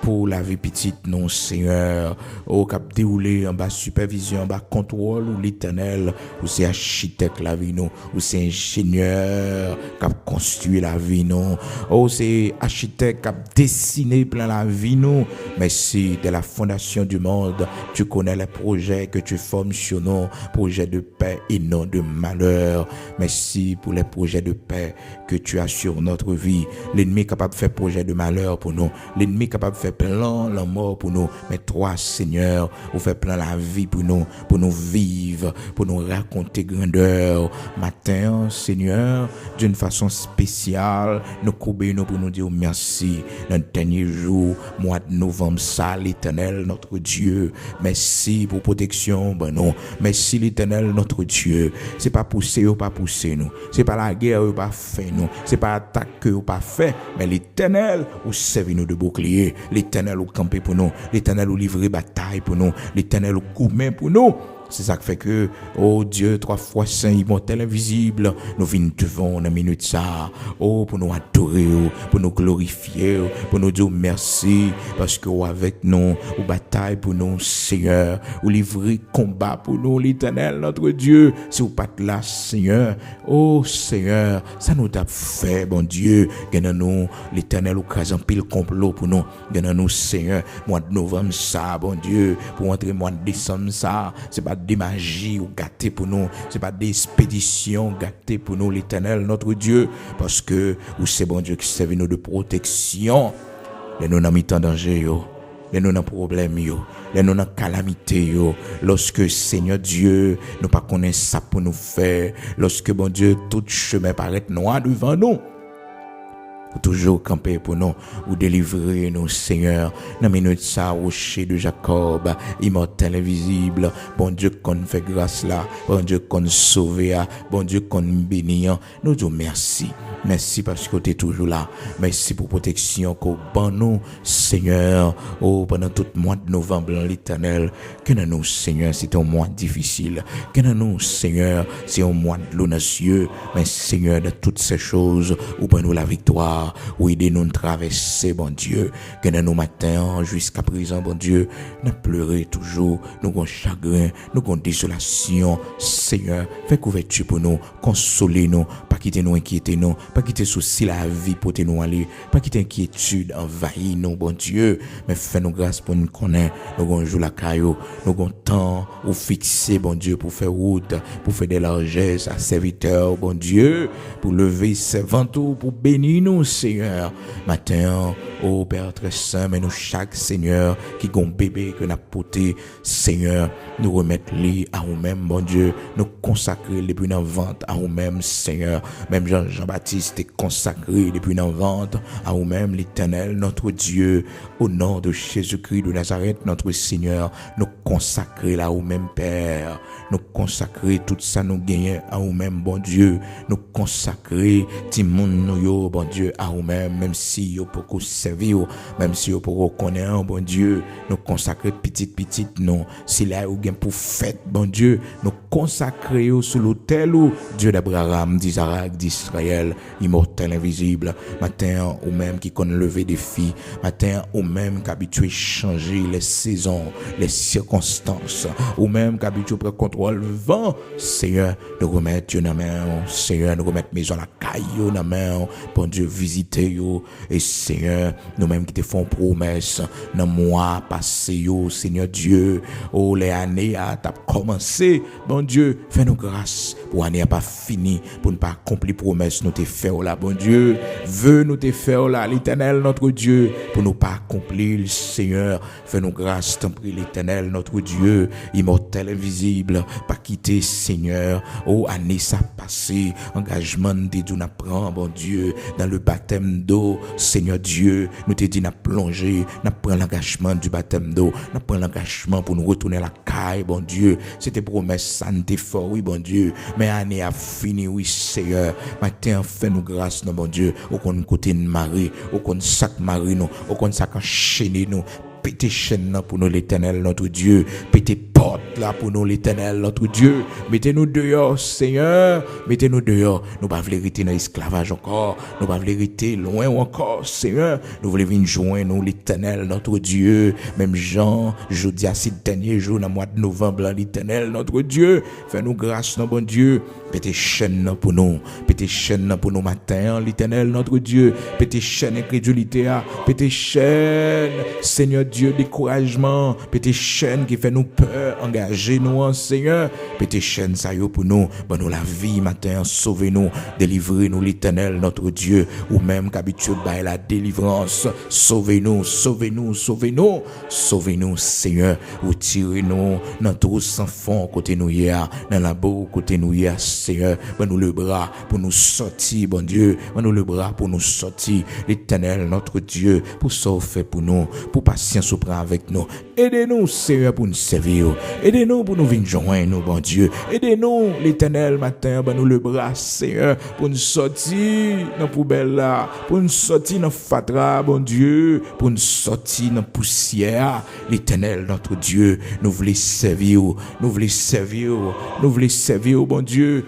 pour la vie petite, non Seigneur. Oh, cap déroulé en bas supervision, en bas contrôle, ou l'Éternel, ou c'est architecte la vie nous, ou c'est ingénieur qui a construit la vie nous. Oh, c'est architecte qui a dessiné plein la vie nous. Merci de la fondation du monde. Tu connais les projets que tu formes sur nous, projets de paix et non de malheur. Merci pour les projets de paix que tu as sur notre vie. L'ennemi est capable de faire projet de malheur pour nous. L'ennemi est capable de faire plan la mort pour nous. Mais toi, Seigneur, vous faites plein la vie pour nous vivre, pour nous raconter grandeur. Matin, Seigneur, d'une façon spéciale, nous courbons pour nous dire merci. Dans le dernier jour, mois de novembre, ça, l'Éternel, notre Dieu. Merci pour protection, ben non. Merci l'Éternel, notre Dieu. C'est pas pousser ou pas pousser nous. C'est pas la guerre ou pas fait nous. C'est pas attaque ou pas fait. Mais l'Éternel, ou servi nous de bouclier. L'Éternel, ou camper pour nous. L'Éternel, ou livrer bataille pour nous. L'Éternel, ou couper pour nous. C'est ça qui fait que, oh Dieu, 3 fois saint, immortel, invisible, nous venons devant une minute ça, oh, pour nous adorer, pour nous glorifier, pour nous dire merci, parce que, avec nous, ou bataille pour nous, Seigneur, ou livrer combat pour nous, l'Éternel, notre Dieu, si vous pas là, Seigneur, oh Seigneur, ça nous a fait, bon Dieu, gagnons nous, l'Éternel, ou crasant pile complot pour nous, gagnons nous, Seigneur, mois de novembre, ça, bon Dieu, pour entrer mois de décembre, ça, c'est pas des magies ou gâtées pour nous, c'est pas des expéditions gâtées pour nous, l'Éternel, notre Dieu, parce que c'est bon Dieu qui servent nous de protection. Les nous n'avons mis en danger, les nous dans problème yo, les nous dans calamité yo, lorsque Seigneur Dieu nous pas connaît ça pour nous faire, lorsque bon Dieu tout chemin paraît noir devant nous, pour toujours camper pour nous, ou délivrer nous, Seigneur, dans minute ça, rocher de Jacob, immortel invisible, bon Dieu qu'on fait grâce là, bon Dieu qu'on sauve, bon Dieu qu'on bénit, nous disons merci. Merci parce que tu es toujours là. Merci pour protection qu'on ban nous, Seigneur. Oh, pendant tout le mois de novembre, l'Éternel, que nous, Seigneur, c'est un mois difficile. Que nous, Seigneur, c'est un mois de l'eau dans les yeux. Mais Seigneur, de toutes ces choses, ou pour nous la victoire, ou aidez-nous à traverser, bon Dieu. Que nous matin, jusqu'à présent, bon Dieu, nous pleurons toujours, nous avons chagrin, nous avons désolation. Seigneur, fais couverture pour nous, consolez-nous, pas quitter nous, inquiétez nous. Pas quitter souci la vie pour nous aller, pas quitter inquiétude envahir nous, bon Dieu, mais fais-nous grâce pour nous connaître, nous avons joué la caillou, nous avons temps ou fixer, bon Dieu, pour faire route, pour faire des largesses à serviteurs, bon Dieu, pour lever ses ventaux, pour bénir nous, Seigneur. Matin, oh Père très saint, mais nous chaque Seigneur, qui gon bébé que n'a porté, Seigneur, nous remettre lui à nous-mêmes, bon Dieu, nous consacrer les plus dans vente à nous-mêmes, Seigneur, même Jean-Baptiste est consacré depuis l'envente à nous-mêmes, l'Éternel, notre Dieu, au nom de Jésus-Christ de Nazareth, notre Seigneur, nous consacrer là au même Père, nous consacrer tout ça nous gagner à nous-mêmes, bon Dieu, nous consacrer Timoun nous yo, bon Dieu, à nous-mêmes, même si yo pour servir, même si yo pour connaître, bon Dieu, nous consacrer petit non, si là ou bien pour fête, bon Dieu, nous consacrer sur l'autel ou Dieu d'Abraham, d'Isaac, d'Israël, immortel, invisible, matin ou même qui connaît lever des filles, matin ou même qui habitué changer les saisons, les circonstances, ou même qui habitué prendre contrôle vent, Seigneur, nous remettre Dieu dans la main, Seigneur, nous remettre maison la caille dans la main, bon Dieu, visiter yo, et Seigneur, nous même qui te font promesse, dans mois passé yo, Seigneur Dieu, oh les années à t'as commencé, bon Dieu, fais-nous grâce, pour année pas fini, pour ne pas accomplir promesse, nous te fait là, bon Dieu, veux nous te faire là, l'Éternel, notre Dieu, pour nous pas accomplir, Seigneur, fais-nous grâce, t'en prie, l'Éternel, notre Dieu, immortel, invisible, pas quitter, Seigneur, oh, année ça passé, engagement de Dieu n'a prend, bon Dieu, dans le baptême d'eau, Seigneur Dieu, nous te dit n'a plongé, n'a pris l'engagement du baptême d'eau, n'a pris l'engagement pour nous retourner à la caille, bon Dieu, c'était promesse, ça n'était fort, oui, bon Dieu, mais année a fini, oui, Seigneur, matin, fais-nous grâce, non, bon Dieu, au qu'on côté de Marie, au qu'on sac Marie, nous, au qu'on sac enchaîné, nous, pété chaîne pour nous, l'Éternel, notre Dieu, pété porte là pour nous, l'Éternel, notre Dieu, mettez-nous dehors, Seigneur, mettez-nous dehors, nous pas voulons rester dans l'esclavage encore, nous pas voulons rester loin encore, Seigneur, nous voulons venir joindre nous, l'Éternel, notre Dieu, même Jean, jeudi à ces derniers jours, dans le mois de novembre, l'Éternel, notre Dieu, fais-nous grâce, non, bon Dieu, pété chaîne pour nous matin, l'Éternel, notre Dieu, pété chaîne incrédulité, pété chaîne, Seigneur Dieu, découragement, pété chaîne qui fait nous peur, engagez-nous en Seigneur, pété chaîne ça yo pour nous, bon nous la vie matin, sauvez-nous, délivrez-nous, l'Éternel, notre Dieu, ou même qu'habitude by la délivrance, sauvez-nous, Seigneur, retirez-nous dans tout sans fond côté nous hier, dans la boue côté nous hier, Seigneur, bon nous le bras pour nous sortir, bon Dieu, bon nous le bras pour nous sortir, l'Éternel, notre Dieu, pour sauver pour nous, pour patience au prend avec nous, aidez-nous, Seigneur, pour nous servir, aidez-nous pour nous venir joindre nous, bon Dieu, aidez-nous, l'Éternel, matin, bon nous le bras, Seigneur, pour nous sortir dans la poubelle là, pour nous sortir dans fatra, bon Dieu, pour nous sortir dans poussière, l'Éternel, notre Dieu, nous voulons servir, bon Dieu,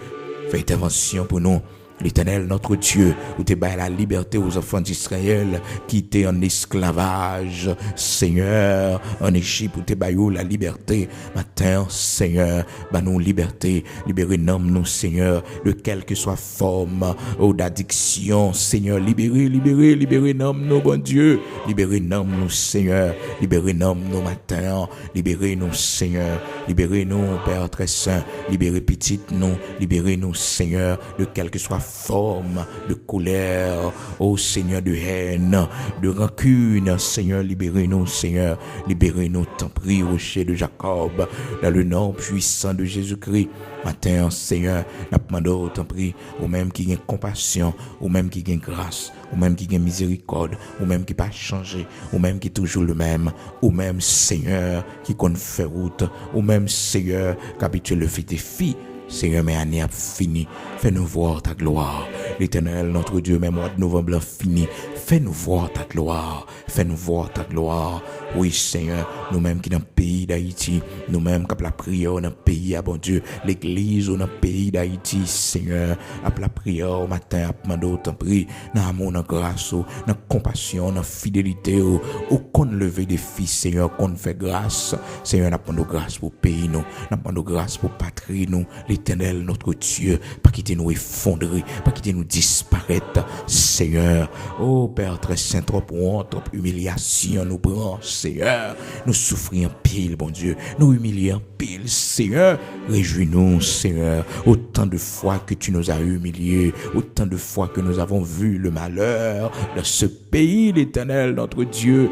fais intervention pour nous. L'Éternel, notre Dieu, où tu bâilles la liberté aux enfants d'Israël qui étaient en esclavage, Seigneur, en Égypte, où tu bâilles la liberté. Matin, Seigneur, bah nous liberté, libérez nous, Seigneur, de quelle que soit forme ou d'addiction, Seigneur, libérez nous, bon Dieu, libérez nous, Seigneur, libérez nous matin, libérez nous, Seigneur, libérez nous, Père très saint, libérez petite nous, libérez nous, Seigneur, de quelle que soit forme de colère, ô Seigneur, de haine, de rancune. Seigneur, libérez-nous, Seigneur, libérez-nous, t'en prie, rocher de Jacob, dans le nom puissant de Jésus-Christ. Matin, Seigneur, nous demandons, t'en prie, ou même qui a compassion, ou même qui a grâce, ou même qui a miséricorde, ou même qui pas changé, ou même qui est toujours le même, ou même, Seigneur, qui compte faire route, ou même, Seigneur, qui habitue le fait des filles. Seigneur, mais année a fini. Fais-nous voir ta gloire. L'Éternel, notre Dieu, même mois de novembre a fini. Fais-nous voir ta gloire. Fais-nous voir ta gloire. Oui, Seigneur, nous-mêmes qui dans le pays d'Haïti, nous-mêmes qui la prière dans le pays, bon Dieu, l'église dans le pays d'Haïti, Seigneur, à la prière au matin, à demander autant prie, dans l'amour, dans la grâce, dans la compassion, dans la fidélité, au qu'on lever des fils, Seigneur, qu'on fait grâce. Seigneur, nous demandons grâce pour le pays, nous demandons grâce pour la patrie, nous, l'Éternel, notre Dieu, pas quitter nous effondrer, pas quitter nous disparaître, Seigneur. Oh Père très saint, trop honte, trop humiliation nous prend, Seigneur. Nous souffrons en pile, bon Dieu. Nous humilions en pile, Seigneur. Réjouis-nous, Seigneur. Autant de fois que tu nous as humiliés, autant de fois que nous avons vu le malheur de ce pays, l'Éternel, notre Dieu.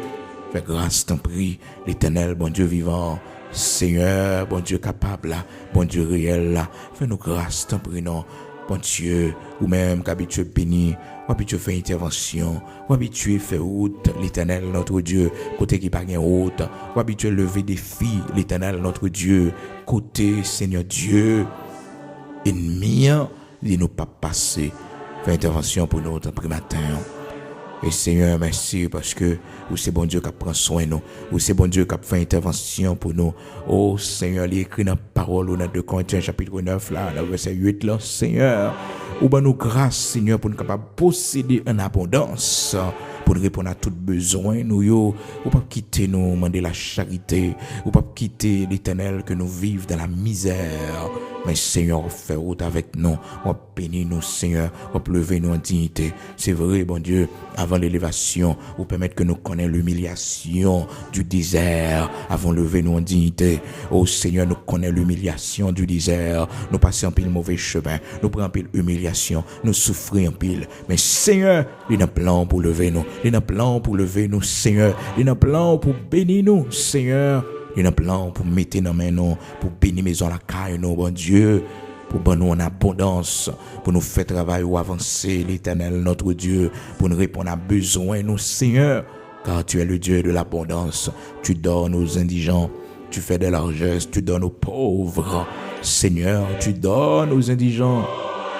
Fais grâce, t'en prie, l'Éternel, bon Dieu vivant. Seigneur, bon Dieu capable là, bon Dieu réel là, fais-nous grâce, t'en prie non, bon Dieu, ou même qu'habitué béni, ou habitué fait intervention, ou habitué fait route, l'Éternel notre Dieu, côté qui pas gain route, ou habitué lever des filles, l'Éternel notre Dieu, côté Seigneur Dieu, ennemi, il nous pas passer, fait intervention pour nous, t'en prie matin. Et Seigneur, merci parce que vous c'est bon Dieu qui prend soin de nous. Vous c'est bon Dieu qui fait intervention pour nous. Oh Seigneur, il est écrit dans la parole, dans 2 Corinthiens chapitre 9, là, dans verset 8, là, Seigneur, ou ben nous grâce, Seigneur, pour nous capables de posséder en abondance. Pour nous répondre à tout besoin, nous yo, ou pas quitter nous, demander la charité, ou pas quitter l'Éternel que nous vivons dans la misère. Mais Seigneur, fais route avec nous, on bénit nous, Seigneur, on lever nous en dignité. C'est vrai, bon Dieu, avant l'élévation, ou permettre que nous connaissions l'humiliation du désert, avant lever nous en dignité. Oh Seigneur, nous connaissons l'humiliation du désert, nous passons en pile mauvais chemin, nous prenons en pile humiliation, nous souffrons en pile. Mais Seigneur, il y a un plan pour lever nous, il y a un plan pour lever nous, Seigneur, il y a un plan pour bénir nous, Seigneur. Il y a un plan pour mettre dans main nous, pour bénir maison la caille nous, bon Dieu, pour bonne nous en abondance, pour nous faire travailler ou avancer, l'Éternel notre Dieu, pour nous répondre à besoin nous, Seigneur, car tu es le Dieu de l'abondance, tu donnes aux indigents, tu fais des largesses, tu donnes aux pauvres, Seigneur, tu donnes aux indigents,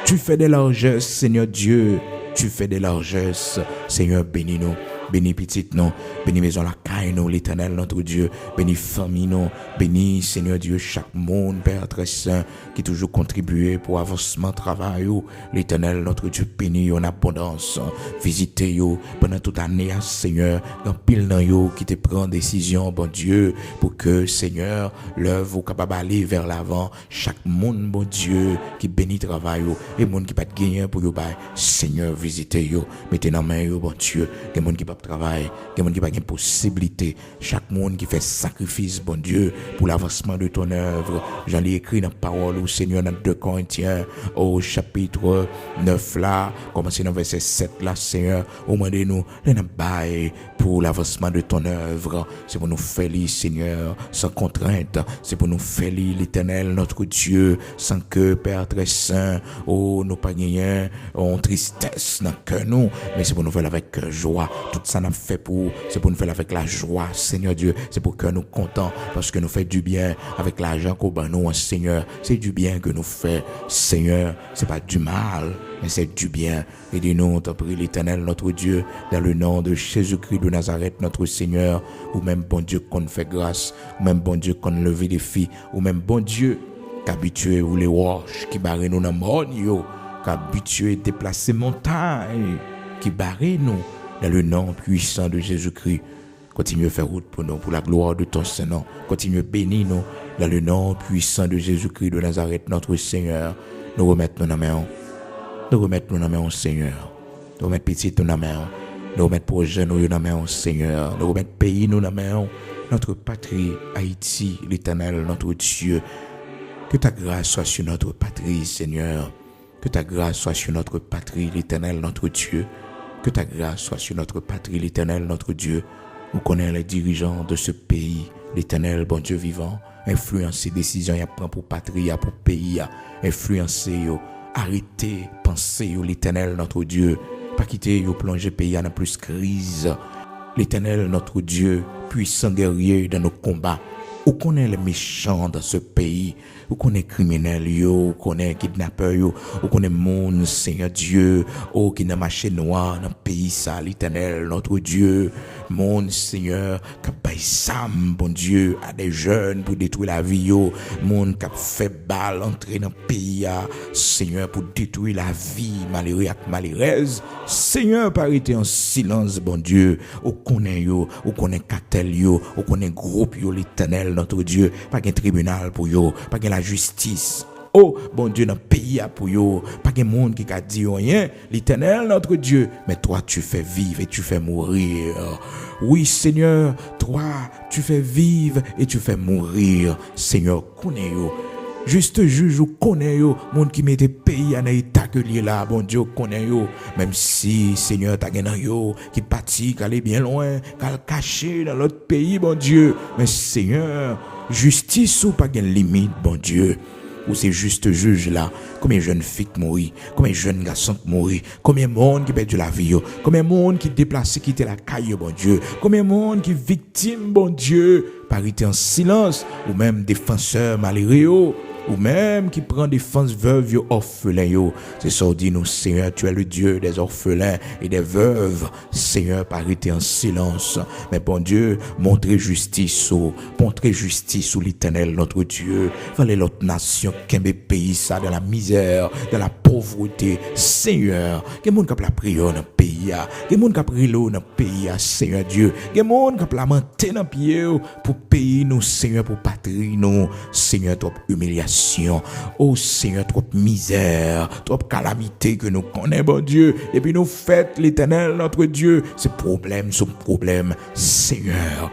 tu fais des largesses, Seigneur Dieu, tu fais des largesses, Seigneur, bénis-nous. Bénis petite nous, bénis maison la caille nous, l'Éternel notre Dieu, bénis famille nous, bénis Seigneur Dieu chaque monde, Père très saint, qui toujours contribué pour avancement travail, l'Éternel notre Dieu, bénis en abondance, visitez yo pendant toute année, Seigneur, dans pile dans yo qui te prend décision, bon Dieu, pour que Seigneur, l'œuvre ou capable aller vers l'avant, chaque monde, bon Dieu, qui bénit travail et monde qui pas de gagner pour yo, Seigneur, visitez yo, mettez dans main yo, bon Dieu, des monde qui pas travail, des monde qui pas de possibilité, chaque monde qui fait sacrifice, bon Dieu, pour l'avancement de ton œuvre. J'en ai écrit dans la parole au Seigneur dans 2 Corinthiens, au chapitre 9 là, commencez dans verset 7 là, Seigneur, au moins de nous, les bail pour l'avancement de ton œuvre. C'est pour nous faire, Seigneur, sans contrainte. C'est pour nous faire, l'Éternel, notre Dieu, sans que, Père très saint, oh, nous pas gagner, en tristesse dans le cœur nous, mais c'est pour nous faire avec joie. Tout ça n'a fait pour, c'est pour nous faire avec la joie, Seigneur Dieu. C'est pour que nous contents, parce que nous fait du bien avec l'argent qu'on bat nous, Seigneur. C'est du bien que nous fait, Seigneur. C'est pas du mal, mais c'est du bien. Et dis-nous, t'en prie, l'Éternel, notre Dieu, dans le nom de Jésus-Christ de Nazareth, notre Seigneur, ou même bon Dieu qu'on fait grâce, ou même bon Dieu qu'on levé des filles, ou même bon Dieu qu'habitué ou les roches qui barrent nous dans le monde, qu'habitué déplacer montagne qui barrent nous dans le nom puissant de Jésus-Christ. Continue à faire route pour nous, pour la gloire de ton Saint-Nom. Continue à bénir nous dans le nom puissant de Jésus-Christ de Nazareth, notre Seigneur. Nous remettons nos mains. Nous remettons nos mains, Seigneur. Nous remettons petit nos mains. Nous remettons projet nous dans mains, Seigneur. Nous remettons pays nous dans mains. Notre patrie, Haïti, l'Éternel, notre Dieu. Que ta grâce soit sur notre patrie, Seigneur. Que ta grâce soit sur notre patrie, l'Éternel, notre Dieu. Que ta grâce soit sur notre patrie, l'Éternel, notre Dieu. Nous connaissons les dirigeants de ce pays, l'Éternel, bon Dieu vivant. Influencer décisions y prend pour patrie, pour pays, influencer, arrêter, penser, l'Éternel, notre Dieu. Pas quitter, plonger pays dans plus crise. L'Éternel, notre Dieu, puissant guerrier dans nos combats. Où connaît les méchants dans ce pays, où connaît criminels, où connaît kidnappeurs, où connaît monde, Seigneur Dieu, qui n'a marché noir dans le pays, ça, l'Éternel, notre Dieu, monde, Seigneur, qui a payé Sam, bon Dieu, à des jeunes pour détruire la vie, monde qui a fait balle, entrer dans le pays, Seigneur, pour détruire la vie, malheureux et malheureuse, Seigneur, parité en silence, bon Dieu, où connaît cartel, où connaît groupe, l'Éternel, notre Dieu, pas qu'un tribunal pour yo, pas qu'un la justice. Oh, bon Dieu, dans le pays pour yo, pas qu'un monde qui a dit rien, l'Éternel, notre Dieu, mais toi, tu fais vivre et tu fais mourir. Oui, Seigneur, toi, tu fais vivre et tu fais mourir. Seigneur, connais yo. Juste juge ou connaît yo, monde qui mette pays en état que lié là, bon Dieu connaît yo, même si Seigneur t'a gagné yo, qui parti, qui allait bien loin, qui caché dans l'autre pays, bon Dieu, mais Seigneur, justice ou pas de limite, bon Dieu. Ou c'est juste juge là, combien de jeunes filles mourir, combien de jeunes garçons mourir, combien de monde qui perd la vie, combien de monde qui déplacé, quitter la caille, bon Dieu, combien de monde qui victime, bon Dieu, parité en silence, ou même défenseur malheureux, ou même qui prend défense veuve yo orphelin yo. C'est ça dit nous, Seigneur, tu es le Dieu des orphelins et des veuves. Seigneur, parité en silence. Mais bon Dieu, montrez justice ou l'Éternel, notre Dieu. Fallait l'autre nation qui aime pays ça dans la misère, dans la pauvreté. Seigneur, que monde qui a la prière dans le pays, que monde qui a pris l'eau dans le pays, Seigneur Dieu. Que monde qui a lamenté dans le pied pour pays nous, Seigneur, pour patrie nous. Seigneur, trop humiliation. Oh Seigneur, trop misère, trop calamité que nous connaissons, bon Dieu. Et puis nous faites l'Éternel, notre Dieu. Ces problèmes sont problèmes, Seigneur.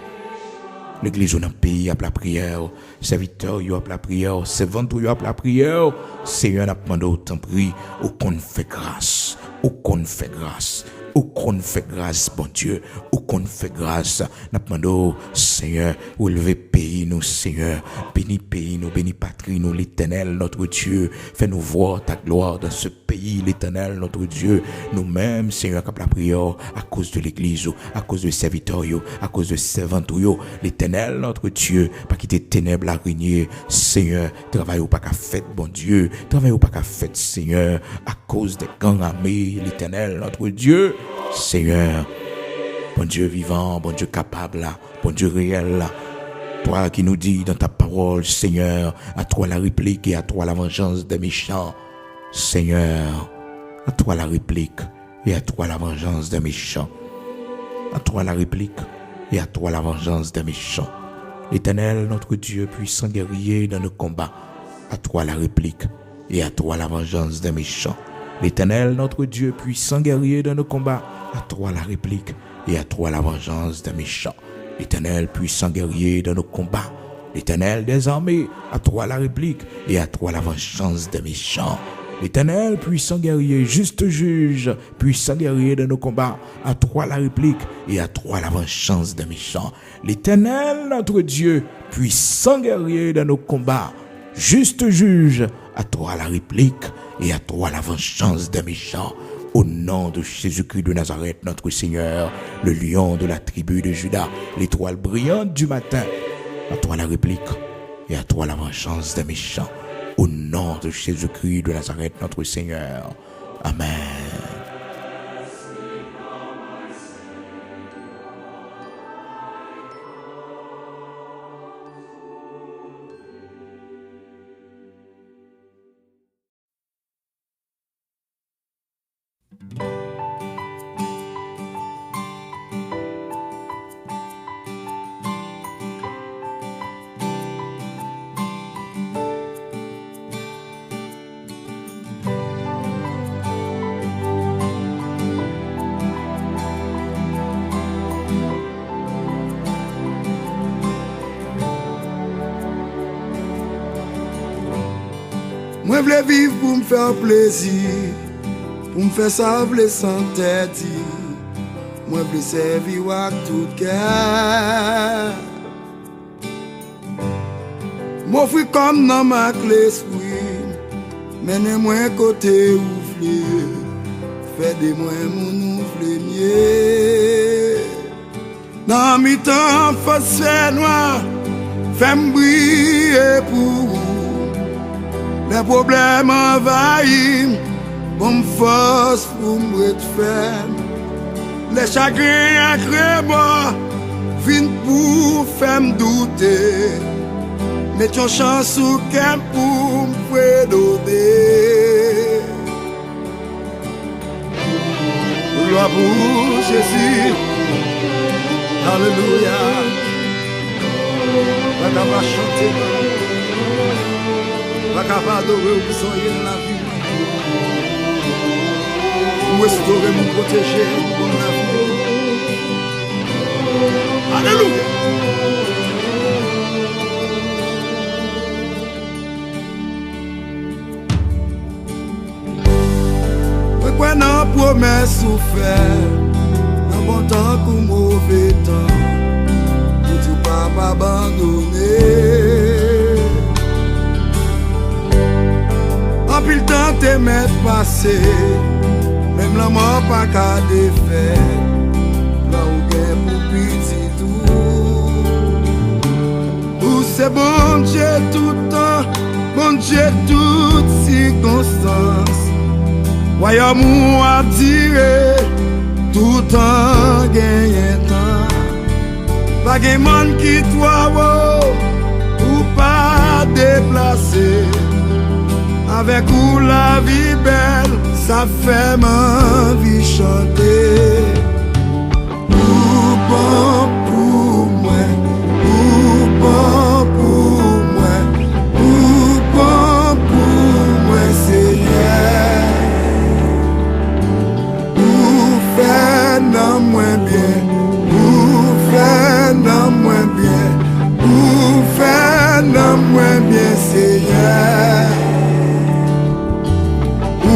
L'église dans le pays a la prière, serviteur a la prière, servante a la prière. Seigneur, n'a pas autant pris, au qu'on fait grâce, au qu'on fait grâce. Au qu'on fait grâce, bon Dieu, au qu'on fait grâce, n'a demandé, Seigneur, ou élever pays, nous, Seigneur, bénis pays, nous, bénis patrie, nous, l'Éternel, notre Dieu, fais-nous voir ta gloire dans ce pays, l'Éternel, notre Dieu, nous-mêmes, Seigneur, cap la prière, à cause de l'église, à cause de serviteurs, à cause de servantes, l'Éternel, notre Dieu, pas quitter ténèbres à régner, Seigneur, travaille ou pas qu'à fête, bon Dieu, travaille ou pas qu'à fête, Seigneur, à cause des gangs armés, l'Éternel, notre Dieu, Seigneur, bon Dieu vivant, bon Dieu capable, bon Dieu réel, toi qui nous dis dans ta parole, Seigneur, à toi la réplique et à toi la vengeance des méchants. Seigneur, à toi la réplique et à toi la vengeance des méchants. À toi la réplique et à toi la vengeance des méchants. L'Éternel, notre Dieu, puissant guerrier dans nos combats, à toi la réplique et à toi la vengeance des méchants. L'Éternel, notre Dieu, puissant guerrier dans nos combats, à toi la réplique et à toi la vengeance des méchants. L'Éternel, puissant guerrier dans nos combats, l'Éternel des armées, à toi la réplique et à toi la vengeance des méchants. L'Éternel, puissant guerrier, juste juge, puissant guerrier dans nos combats, à toi la réplique et à toi la vengeance des méchants. L'Éternel, notre Dieu, puissant guerrier dans nos combats, juste juge, à toi la réplique et à toi la vengeance des méchants. Au nom de Jésus-Christ de Nazareth, notre Seigneur, le lion de la tribu de Juda, l'étoile brillante du matin, à toi la réplique et à toi la vengeance des méchants. Au nom de Jésus-Christ de Nazareth, notre Seigneur. Amen. Moi voulais vivre pour me faire plaisir, pour me faire savler sans tête. Moi voulais servir à tout cœur. Moi fui comme dans ma clé esprit, menez-moi côté ouvlé, fais de moi mon ouvlé mieux. Dans mi temps face noir, fais-moi briller pour vous. Les problèmes envahissent, bon force pour me faire. Les chagrins accrèbent, viennent pour faire me douter. Mais ton chance sous qu'un pour me prédominer. Gloire pour Jésus. Alléluia. Pas capable de chanter, pas capable d'adorer ou soyez dans la vie. Ou restaurer, nous protéger, nous donner la vie. Alléluia. Pourquoi non promesse ou faire, dans bon temps ou mauvais temps, pour tout pas abandonner. En pile temps t'es mettre passé, même la mort pas qu'à défaire, là où gain pour petit tout. Ou c'est bon Dieu tout temps, bon Dieu toute circonstance. Voyons moi dire tout temps gagne temps. Pas de monde qui toi ou pas déplacé. Avec ou la vie belle, ça fait ma vie chanter. Ou bon pour moi, ou bon pour moi, ou bon pour moi, Seigneur. Non moins bien, ou faire non moins bien, ou faire non moins bien, Seigneur. Ou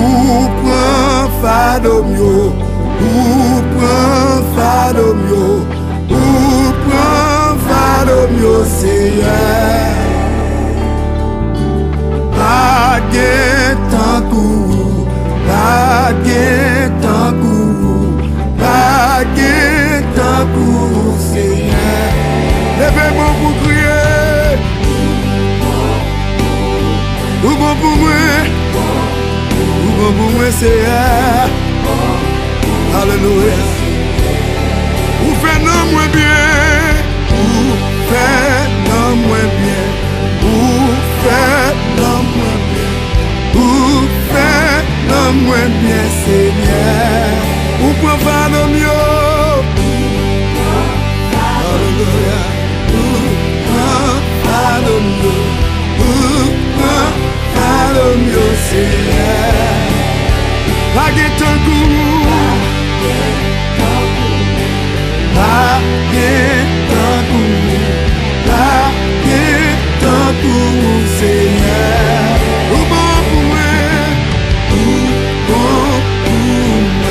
prend fado mio, ou prend fado mio, ou prend fado mio, Seigneur. Pas gain tant coup, pas gain tant coup. Baguette en cours, Seigneur. Levez-moi pour crier. Ou bon pour moi. Ou bon pour moi, Seigneur. Alléluia. Ou fait non moins bien. Ou fait non moins bien. Ou fait non moins bien. Ou fait non moins bien, Seigneur. Ou prend fado mio, Alléluia. Ou prend fado mio, ou prend fado mio, Seigneur. Baguette en cours, baguette en cours, baguette en cours, Seigneur. Ou bon pour moi, ou bon pour moi.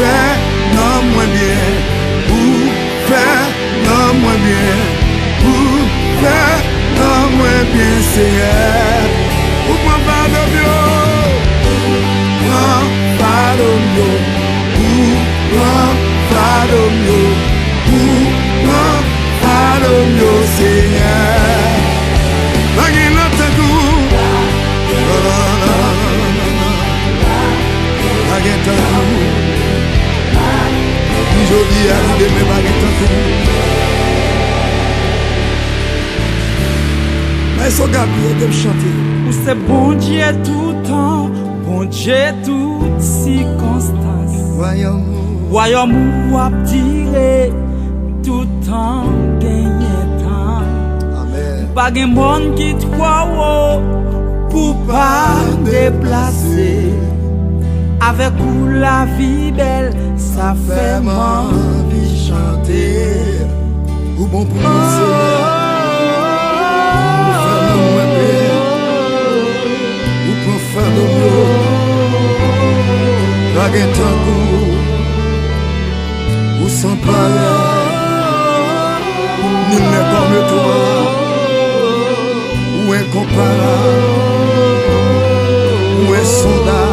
Fais non moins bien, ou fais non moins bien, ou fais non moins bien, Seigneur. Ou prends pas de mieux, prends pas de mieux, ou prends pas de mieux, ou prends pas de mieux, Seigneur. Baguette notre goût, baguette notre goût. Jodi a nous demain baguette en tout. Mais son Gabriel de chanter. Ou c'est bon Dieu tout temps, bon Dieu toute circonstance. Voyons-nous à tirer tout temps gagner temps. Amen. Pas de monde qui te croit pour pas déplacer. Avec ou la vie belle, ça fait ma vie chanter. Ou bon pour nous, Seigneur. Ou faire nous moins bien. Ou pour faire nous mieux. La guette ou sans parler. Nul n'est comme toi. Ou incomparable. Ou insondable.